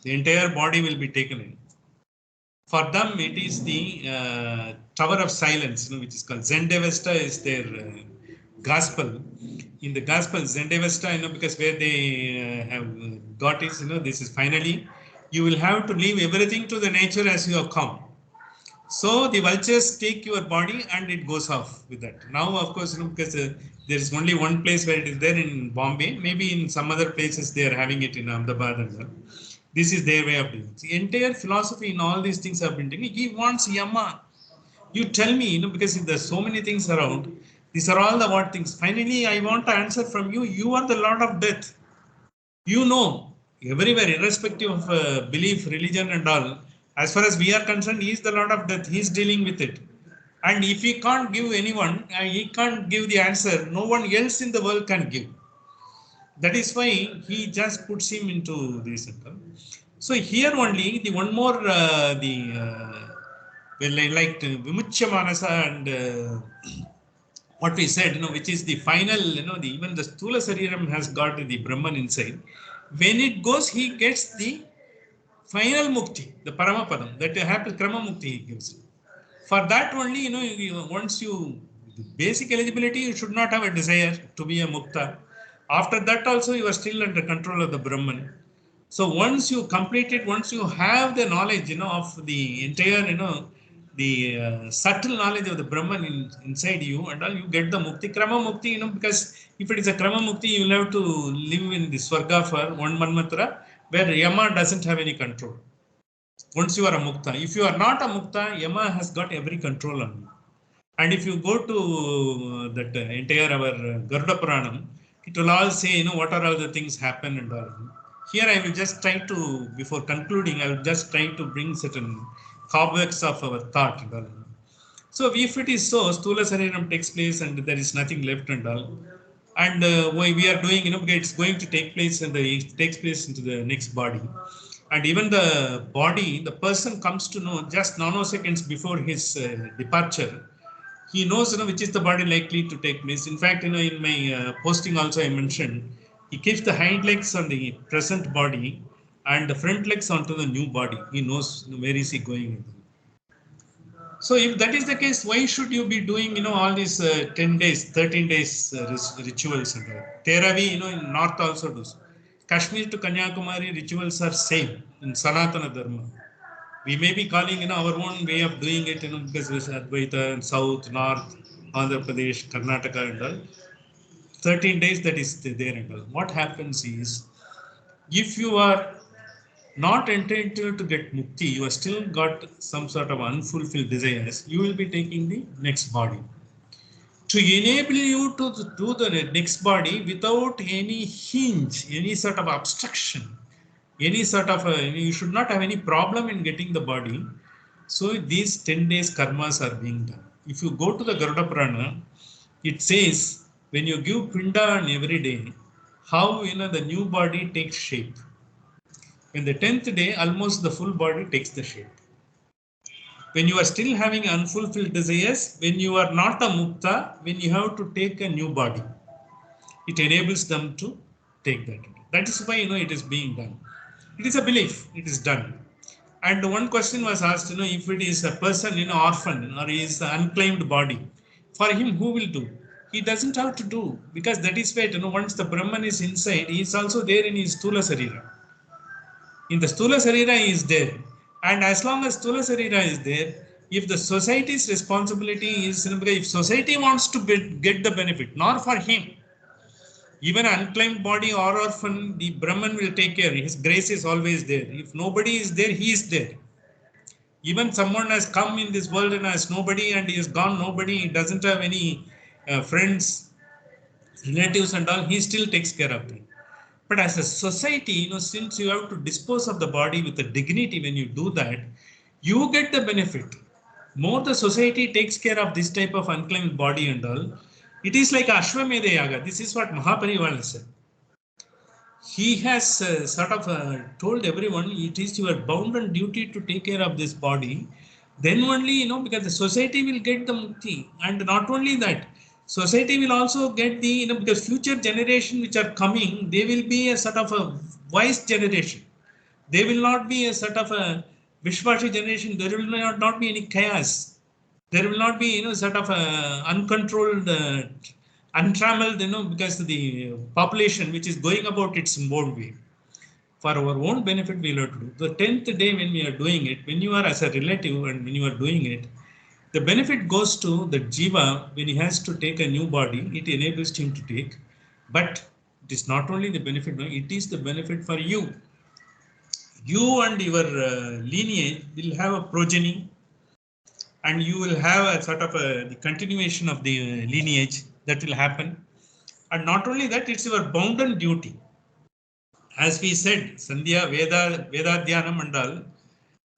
The entire body will be taken in. For them, it is the Tower of Silence, which is called Zendavesta is their gospel. In the gospel, Zendavesta, because where they have got is, this is finally, you will have to leave everything to the nature as you have come. So the vultures take your body and it goes off with that. Now, of course, because there is only one place where it is there in Bombay. Maybe in some other places they are having it in Ahmedabad and all. This is their way of doing it. The entire philosophy in all these things have been doing. He wants Yama. You tell me, because if there's so many things around, these are all the what things. Finally, I want to answer from you. You are the Lord of Death. You know, everywhere, irrespective of belief, religion and all, as far as we are concerned, he is the Lord of Death. He is dealing with it. And if he can't give anyone, he can't give the answer, no one else in the world can give. That is why he just puts him into this. So here only, the one more, like Vimuchya Manasa and what we said, which is the final, even the Sthula Sariram has got the Brahman inside. When it goes, he gets the final mukti, the Paramapadam, that happens, Krama Mukti he gives. For that only, once you, basic eligibility, you should not have a desire to be a mukta. After that also, you are still under control of the Brahman. So once you complete it, once you have the knowledge, of the entire, the subtle knowledge of the Brahman inside you, and all, you get the mukti, Krama Mukti, because if it is a Krama Mukti, you will have to live in the Swarga for one manmatra, where Yama doesn't have any control. Once you are a mukta, if you are not a mukta, Yama has got every control on you. And if you go to that entire our Garuda Puranam, it will all say, what are all the things happen and all. Here I will just try to, before concluding, I will just try to bring certain cobwebs of our thought and all. So if it is so, Sthula Sariram takes place and there is nothing left and all. And we are doing, it's going to take place and it takes place into the next body. And even the body, the person comes to know just nanoseconds before his departure. He knows, which is the body likely to take place. In fact, in my posting also I mentioned, he keeps the hind legs on the present body and the front legs onto the new body. He knows where is he going. So if that is the case, why should you be doing, all these 10 days, 13 days rituals and all? Teravi, in North also does. Kashmir to Kanyakumari rituals are same in Sanatana Dharma. We may be calling, our own way of doing it, because there's Advaita and South, North, Andhra Pradesh, Karnataka and all. 13 days that is there and all. What happens is, if you are not entitled to get mukti, you have still got some sort of unfulfilled desires, you will be taking the next body. To enable you to do the next body without any hinge, any sort of obstruction, any sort of, you should not have any problem in getting the body. So these 10 days karmas are being done. If you go to the Garuda Purana, it says, when you give pinda on every day, how the new body takes shape. In the 10th day, almost the full body takes the shape. When you are still having unfulfilled desires, when you are not a mukta, when you have to take a new body, it enables them to take that. That is why it is being done. It is a belief. It is done. And one question was asked, if it is a person, orphan or is the unclaimed body, for him who will do? He doesn't have to do, because that is why, once the Brahman is inside, he is also there in his Stula Sarira. In the Stula Sarira he is there. And as long as Stula Sarira is there, if the society's responsibility is, if society wants to get the benefit, not for him, even unclaimed body or orphan, the Brahman will take care. His grace is always there. If nobody is there, he is there. Even someone has come in this world and has nobody and he is gone, nobody, he doesn't have any friends, relatives and all, he still takes care of them. But as a society, since you have to dispose of the body with a dignity, when you do that, you get the benefit. More the society takes care of this type of unclaimed body and all, it is like Ashwamedha Yaga. This is what Mahaparivala said. He has sort of told everyone, it is your bounden duty to take care of this body. Then only, because the society will get the mukti. And not only that, society will also get the, because future generation which are coming, they will be a sort of a wise generation. They will not be a sort of a Vishwashi generation. There will not be any chaos. There will not be, sort of uncontrolled, untrammeled, because the population which is going about its own way. For our own benefit, we will have to do. The 10th day when we are doing it, when you are as a relative and when you are doing it, the benefit goes to the jiva. When he has to take a new body, it enables him to take. But it is not only the benefit, it is the benefit for you. You and your lineage will have a progeny, and you will have a sort of the continuation of the lineage that will happen. And not only that, it's your bounden duty. As we said, Sandhya, Veda, Vedadhyanam and all,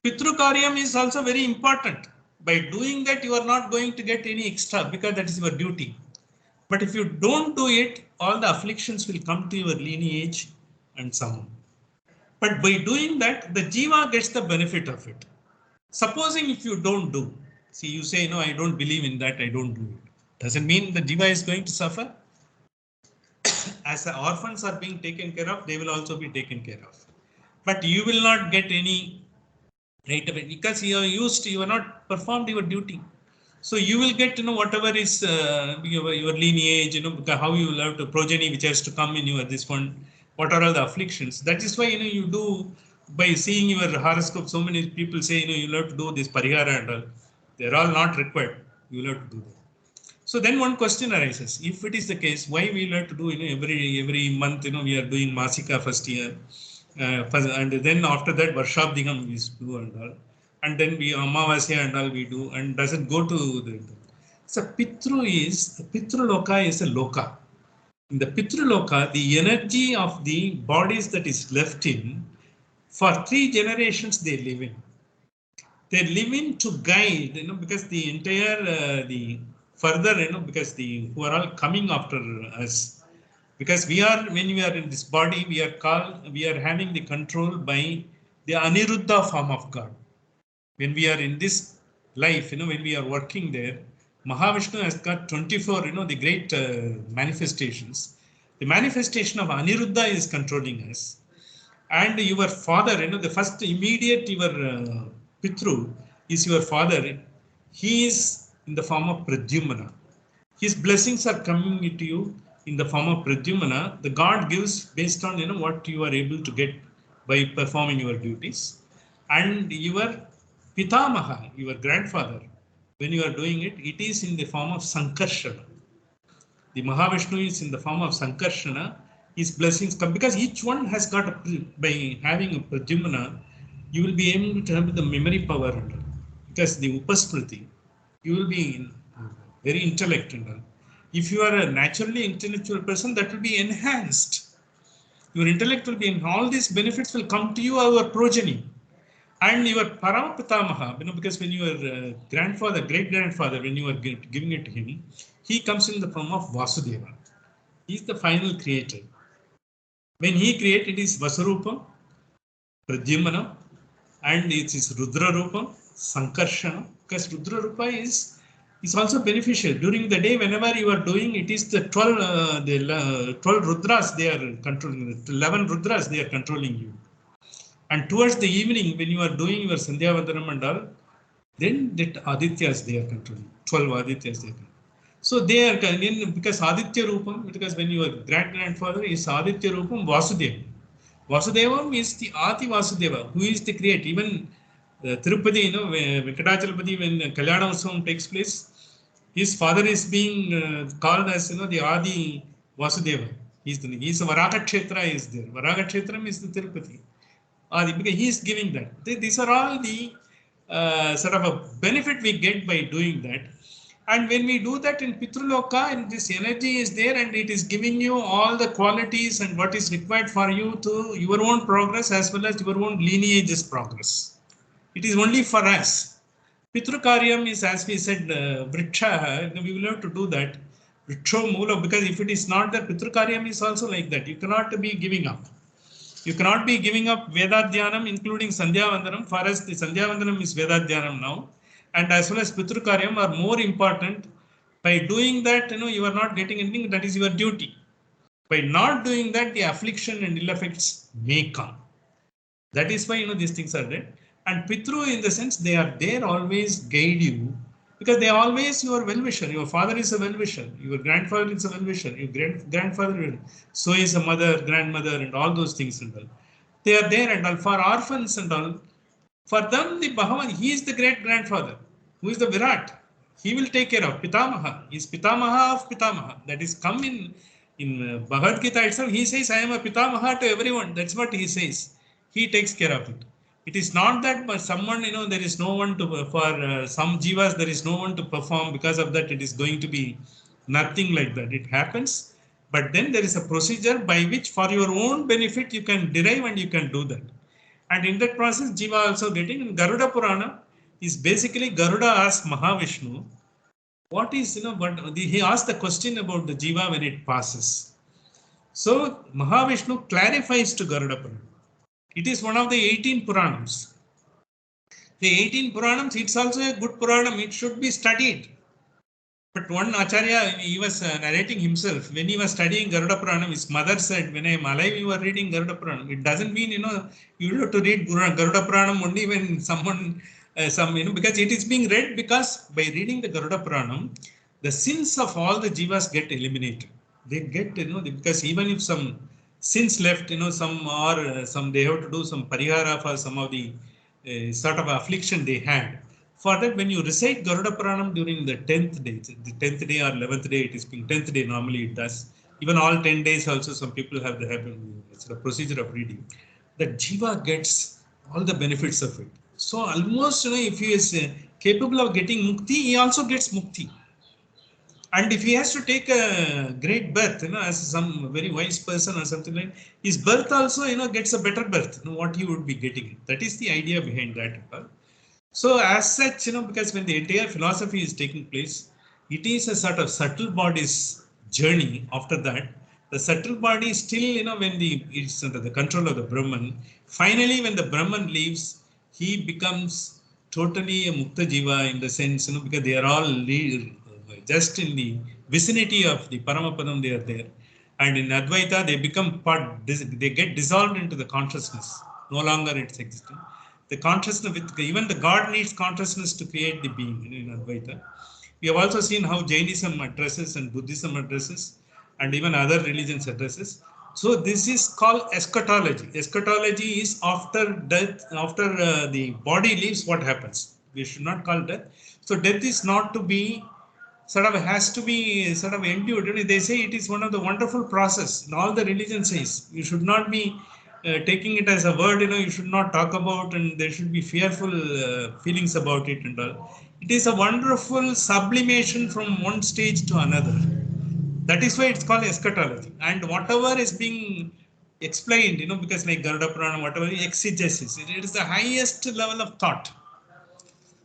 Pitru Karyam is also very important. By doing that, you are not going to get any extra, because that is your duty. But if you don't do it, all the afflictions will come to your lineage and so on. But by doing that, the jiva gets the benefit of it. Supposing if you don't do, see, you say, no, I don't believe in that, I don't do it. Doesn't mean the jiva is going to suffer. As the orphans are being taken care of, they will also be taken care of. But you will not get any right away, because you are not performed your duty. So you will get, whatever is your lineage, how you will have to progeny which has to come in your this one, what are all the afflictions. That is why, you do, by seeing your horoscope, so many people say, you will have to do this parihara and all. They're all not required. You will have to do that. So then one question arises: if it is the case, why we will have to do, every month, we are doing Masika first year, and then after that Varshabdhikam we do and all, and then we Amavasya and all we do, and doesn't go to the. So Pitru Loka is a Loka. In the Pitru Loka, the energy of the bodies that is left in, for 3 generations they live in. They live in to guide, because the entire, the further, because the who are all coming after us, because we are, when we are in this body, we are having the control by the Aniruddha form of God. When we are in this life, when we are working there, Mahavishnu has got 24, the great manifestations. The manifestation of Aniruddha is controlling us. And your father, the first immediate, your Pitru is your father. He is in the form of Pradyumna. His blessings are coming into you in the form of Pradyumna. The God gives based on, what you are able to get by performing your duties. And your Pitamaha, your grandfather, when you are doing it, it is in the form of Sankarshana. The Mahavishnu is in the form of Sankarshana. His blessings come, because each one has got by having a Pradyumna, you will be able to have the memory power under, because the Upasmriti, you will be in very intellect under. If you are a naturally intellectual person, that will be enhanced. Your intellect will be, in all these benefits will come to you, our progeny. And your Paramapitamaha, because when your grandfather, great grandfather, when you are giving it to him, he comes in the form of Vasudeva. He is the final creator. When he created his Vasarupam, Pradyumna, and it is Rudra Rupa, Sankarshana, because Rudra Rupa is also beneficial. During the day, whenever you are doing, it is the 12 Rudras they are controlling, 11 Rudras they are controlling you. And towards the evening, when you are doing your Sandhya Vandanam and all, then that Adityas they are controlling, 12 Adityas they are controlling. So they are, because Aditya Rupam, because when your grandfather is Aditya Rupam Vasudeva. Vasudevam is the Adi Vasudeva, who is the creator. Even Tirupati, Venkatachalapati, when Kalyana Utsavam takes place, his father is being called as the Adi Vasudeva. He's a Varaga Kshetra is there. Varaga Kshetram is the Tirupati. Adi, because he is giving that. These are all the sort of a benefit we get by doing that. And when we do that in Pitruloka, and this energy is there and it is giving you all the qualities and what is required for you to your own progress as well as your own lineage's progress. It is only for us. Pitru Karyam is, as we said, Vriksha, we will have to do that. Vriksho Mula, because if it is not that, Pitru Karyam is also like that. You cannot be giving up. You cannot be giving up Vedadhyanam, including Sandhya Vandanam. For us, the Sandhya Vandanam is Vedadhyanam now. And as well as Pitru Karyam are more important. By doing that, you are not getting anything. That is your duty. By not doing that, the affliction and ill effects may come. That is why, these things are there. And Pitru, in the sense, they are there always guide you. Because they are always your well-wisher. Your father is a well-wisher. Your grandfather is a well-wisher. Your grandfather, so is a mother, grandmother, and all those things and all. They are there and all. For orphans and all, for them, the Bhagavan, he is the great-grandfather. Who is the Virat? He will take care of Pitamaha. He is Pitamaha of Pitamaha. That is come in Bhagavad Gita itself. He says, I am a Pitamaha to everyone. That's what he says. He takes care of it. It is not that but someone, there is no one to, for some jivas, there is no one to perform. Because of that, it is going to be nothing like that. It happens. But then there is a procedure by which for your own benefit, you can derive and you can do that. And in that process, Jiva also getting, in Garuda Purana is basically Garuda asks Mahavishnu, what is, he asked the question about the Jiva when it passes. So Mahavishnu clarifies to Garuda Purana. It is one of the 18 Puranams. The 18 Puranams, it's also a good Puranam. It should be studied. But one Acharya, he was narrating himself. When he was studying Garuda Puranam, his mother said, when I am alive, you are reading Garuda Puranam. It doesn't mean, you have to read Garuda Puranam only when someone, because it is being read because by reading the Garuda Puranam, the sins of all the jivas get eliminated. They get, because even if some sins left, some or some, they have to do some parihara for some of the sort of affliction they had. For that, when you recite Garuda Puranam during the 10th day, the 10th day or 11th day, it is being 10th day, normally it does. Even all 10 days also, some people have the habit, it's a procedure of reading. That Jiva gets all the benefits of it. So almost, if he is capable of getting mukti, he also gets mukti. And if he has to take a great birth, as some very wise person or something like, his birth also, gets a better birth, what he would be getting. That is the idea behind that. So as such, because when the entire philosophy is taking place, it is a sort of subtle body's journey after that. The subtle body still, when it's under the control of the Brahman, finally when the Brahman leaves, he becomes totally a Mukta Jiva in the sense, because they are all just in the vicinity of the Paramapadam, they are there. And in Advaita, they become part, they get dissolved into the consciousness. No longer it's existing. The consciousness, even the God needs consciousness to create the being in Advaita. We have also seen how Jainism addresses and Buddhism addresses and even other religions addresses. So this is called eschatology. Eschatology is after death, after the body leaves, what happens? We should not call death. So death is not to be has to be endured. They say it is one of the wonderful process. In all the religion says you should not be taking it as a word. You should not talk about, and there should be fearful feelings about it and all. It is a wonderful sublimation from one stage to another. That is why it's called eschatology. And whatever is being explained, because like Garuda Purana, whatever exegesis, it is the highest level of thought.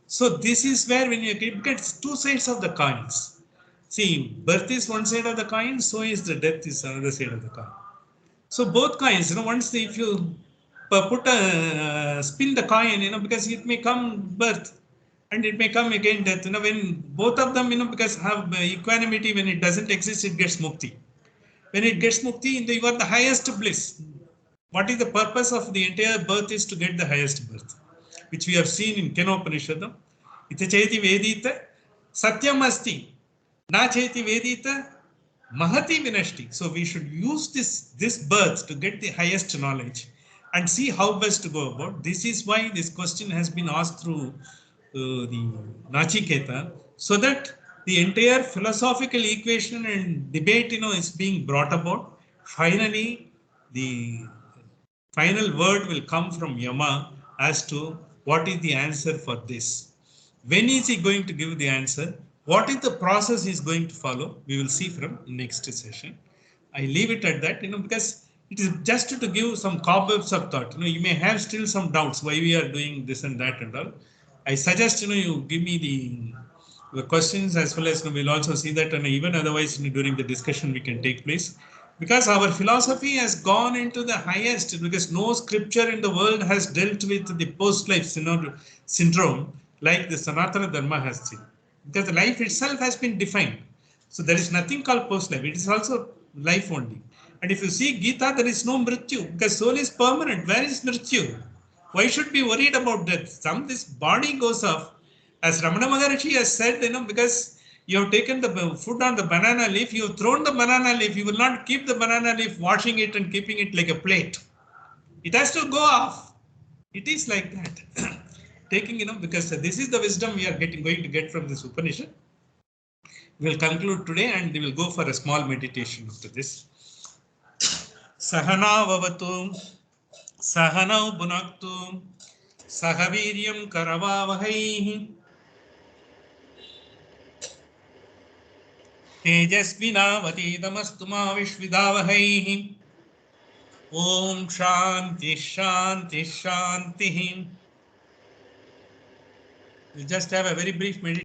So this is where when you get two sides of the coins. See, birth is one side of the coin, so is the death is another side of the coin. So both coins, once if you put a spin the coin, because it may come birth and it may come again death. When both of them, because have equanimity, when it doesn't exist, it gets mukti. When it gets mukti, you are the highest bliss. What is the purpose of the entire birth is to get the highest birth, which we have seen in Kathopanishad. Ita cheti vedita satyam asti, na cheti vedita mahati vinashti. So we should use this birth to get the highest knowledge and see how best to go about. This is why this question has been asked through the Nachiketa, so that the entire philosophical equation and debate, is being brought about. Finally, the final word will come from Yama as to what is the answer for this. When is he going to give the answer? What is the process he is going to follow? We will see from next session. I leave it at that, because it is just to give some cobwebs of thought. You may have still some doubts why we are doing this and that and all. I suggest, you give me the questions, as well as we'll also see that, and even otherwise during the discussion we can take place, because our philosophy has gone into the highest, because no scripture in the world has dealt with the post-life syndrome like the Sanatana Dharma has seen, because the life itself has been defined. So there is nothing called post-life. It is also life only. And if you see Gita, there is no mrityu, because soul is permanent. Where is mrityu? Why should be worried about death? This body goes off. As Ramana Maharishi has said, because you have taken the food on the banana leaf, you have thrown the banana leaf, you will not keep the banana leaf, washing it and keeping it like a plate. It has to go off. It is like that. Taking, because this is the wisdom we are going to get from this Upanishad. We will conclude today and we will go for a small meditation after this. Sahana vavatu, sahanau bhunaktu, sahaviryam karavavahaihi, तेजस्विनावतीतमस्तु मा विश्विदावहैः. Om Shanti Shanti Shanti. We just have a very brief meditation.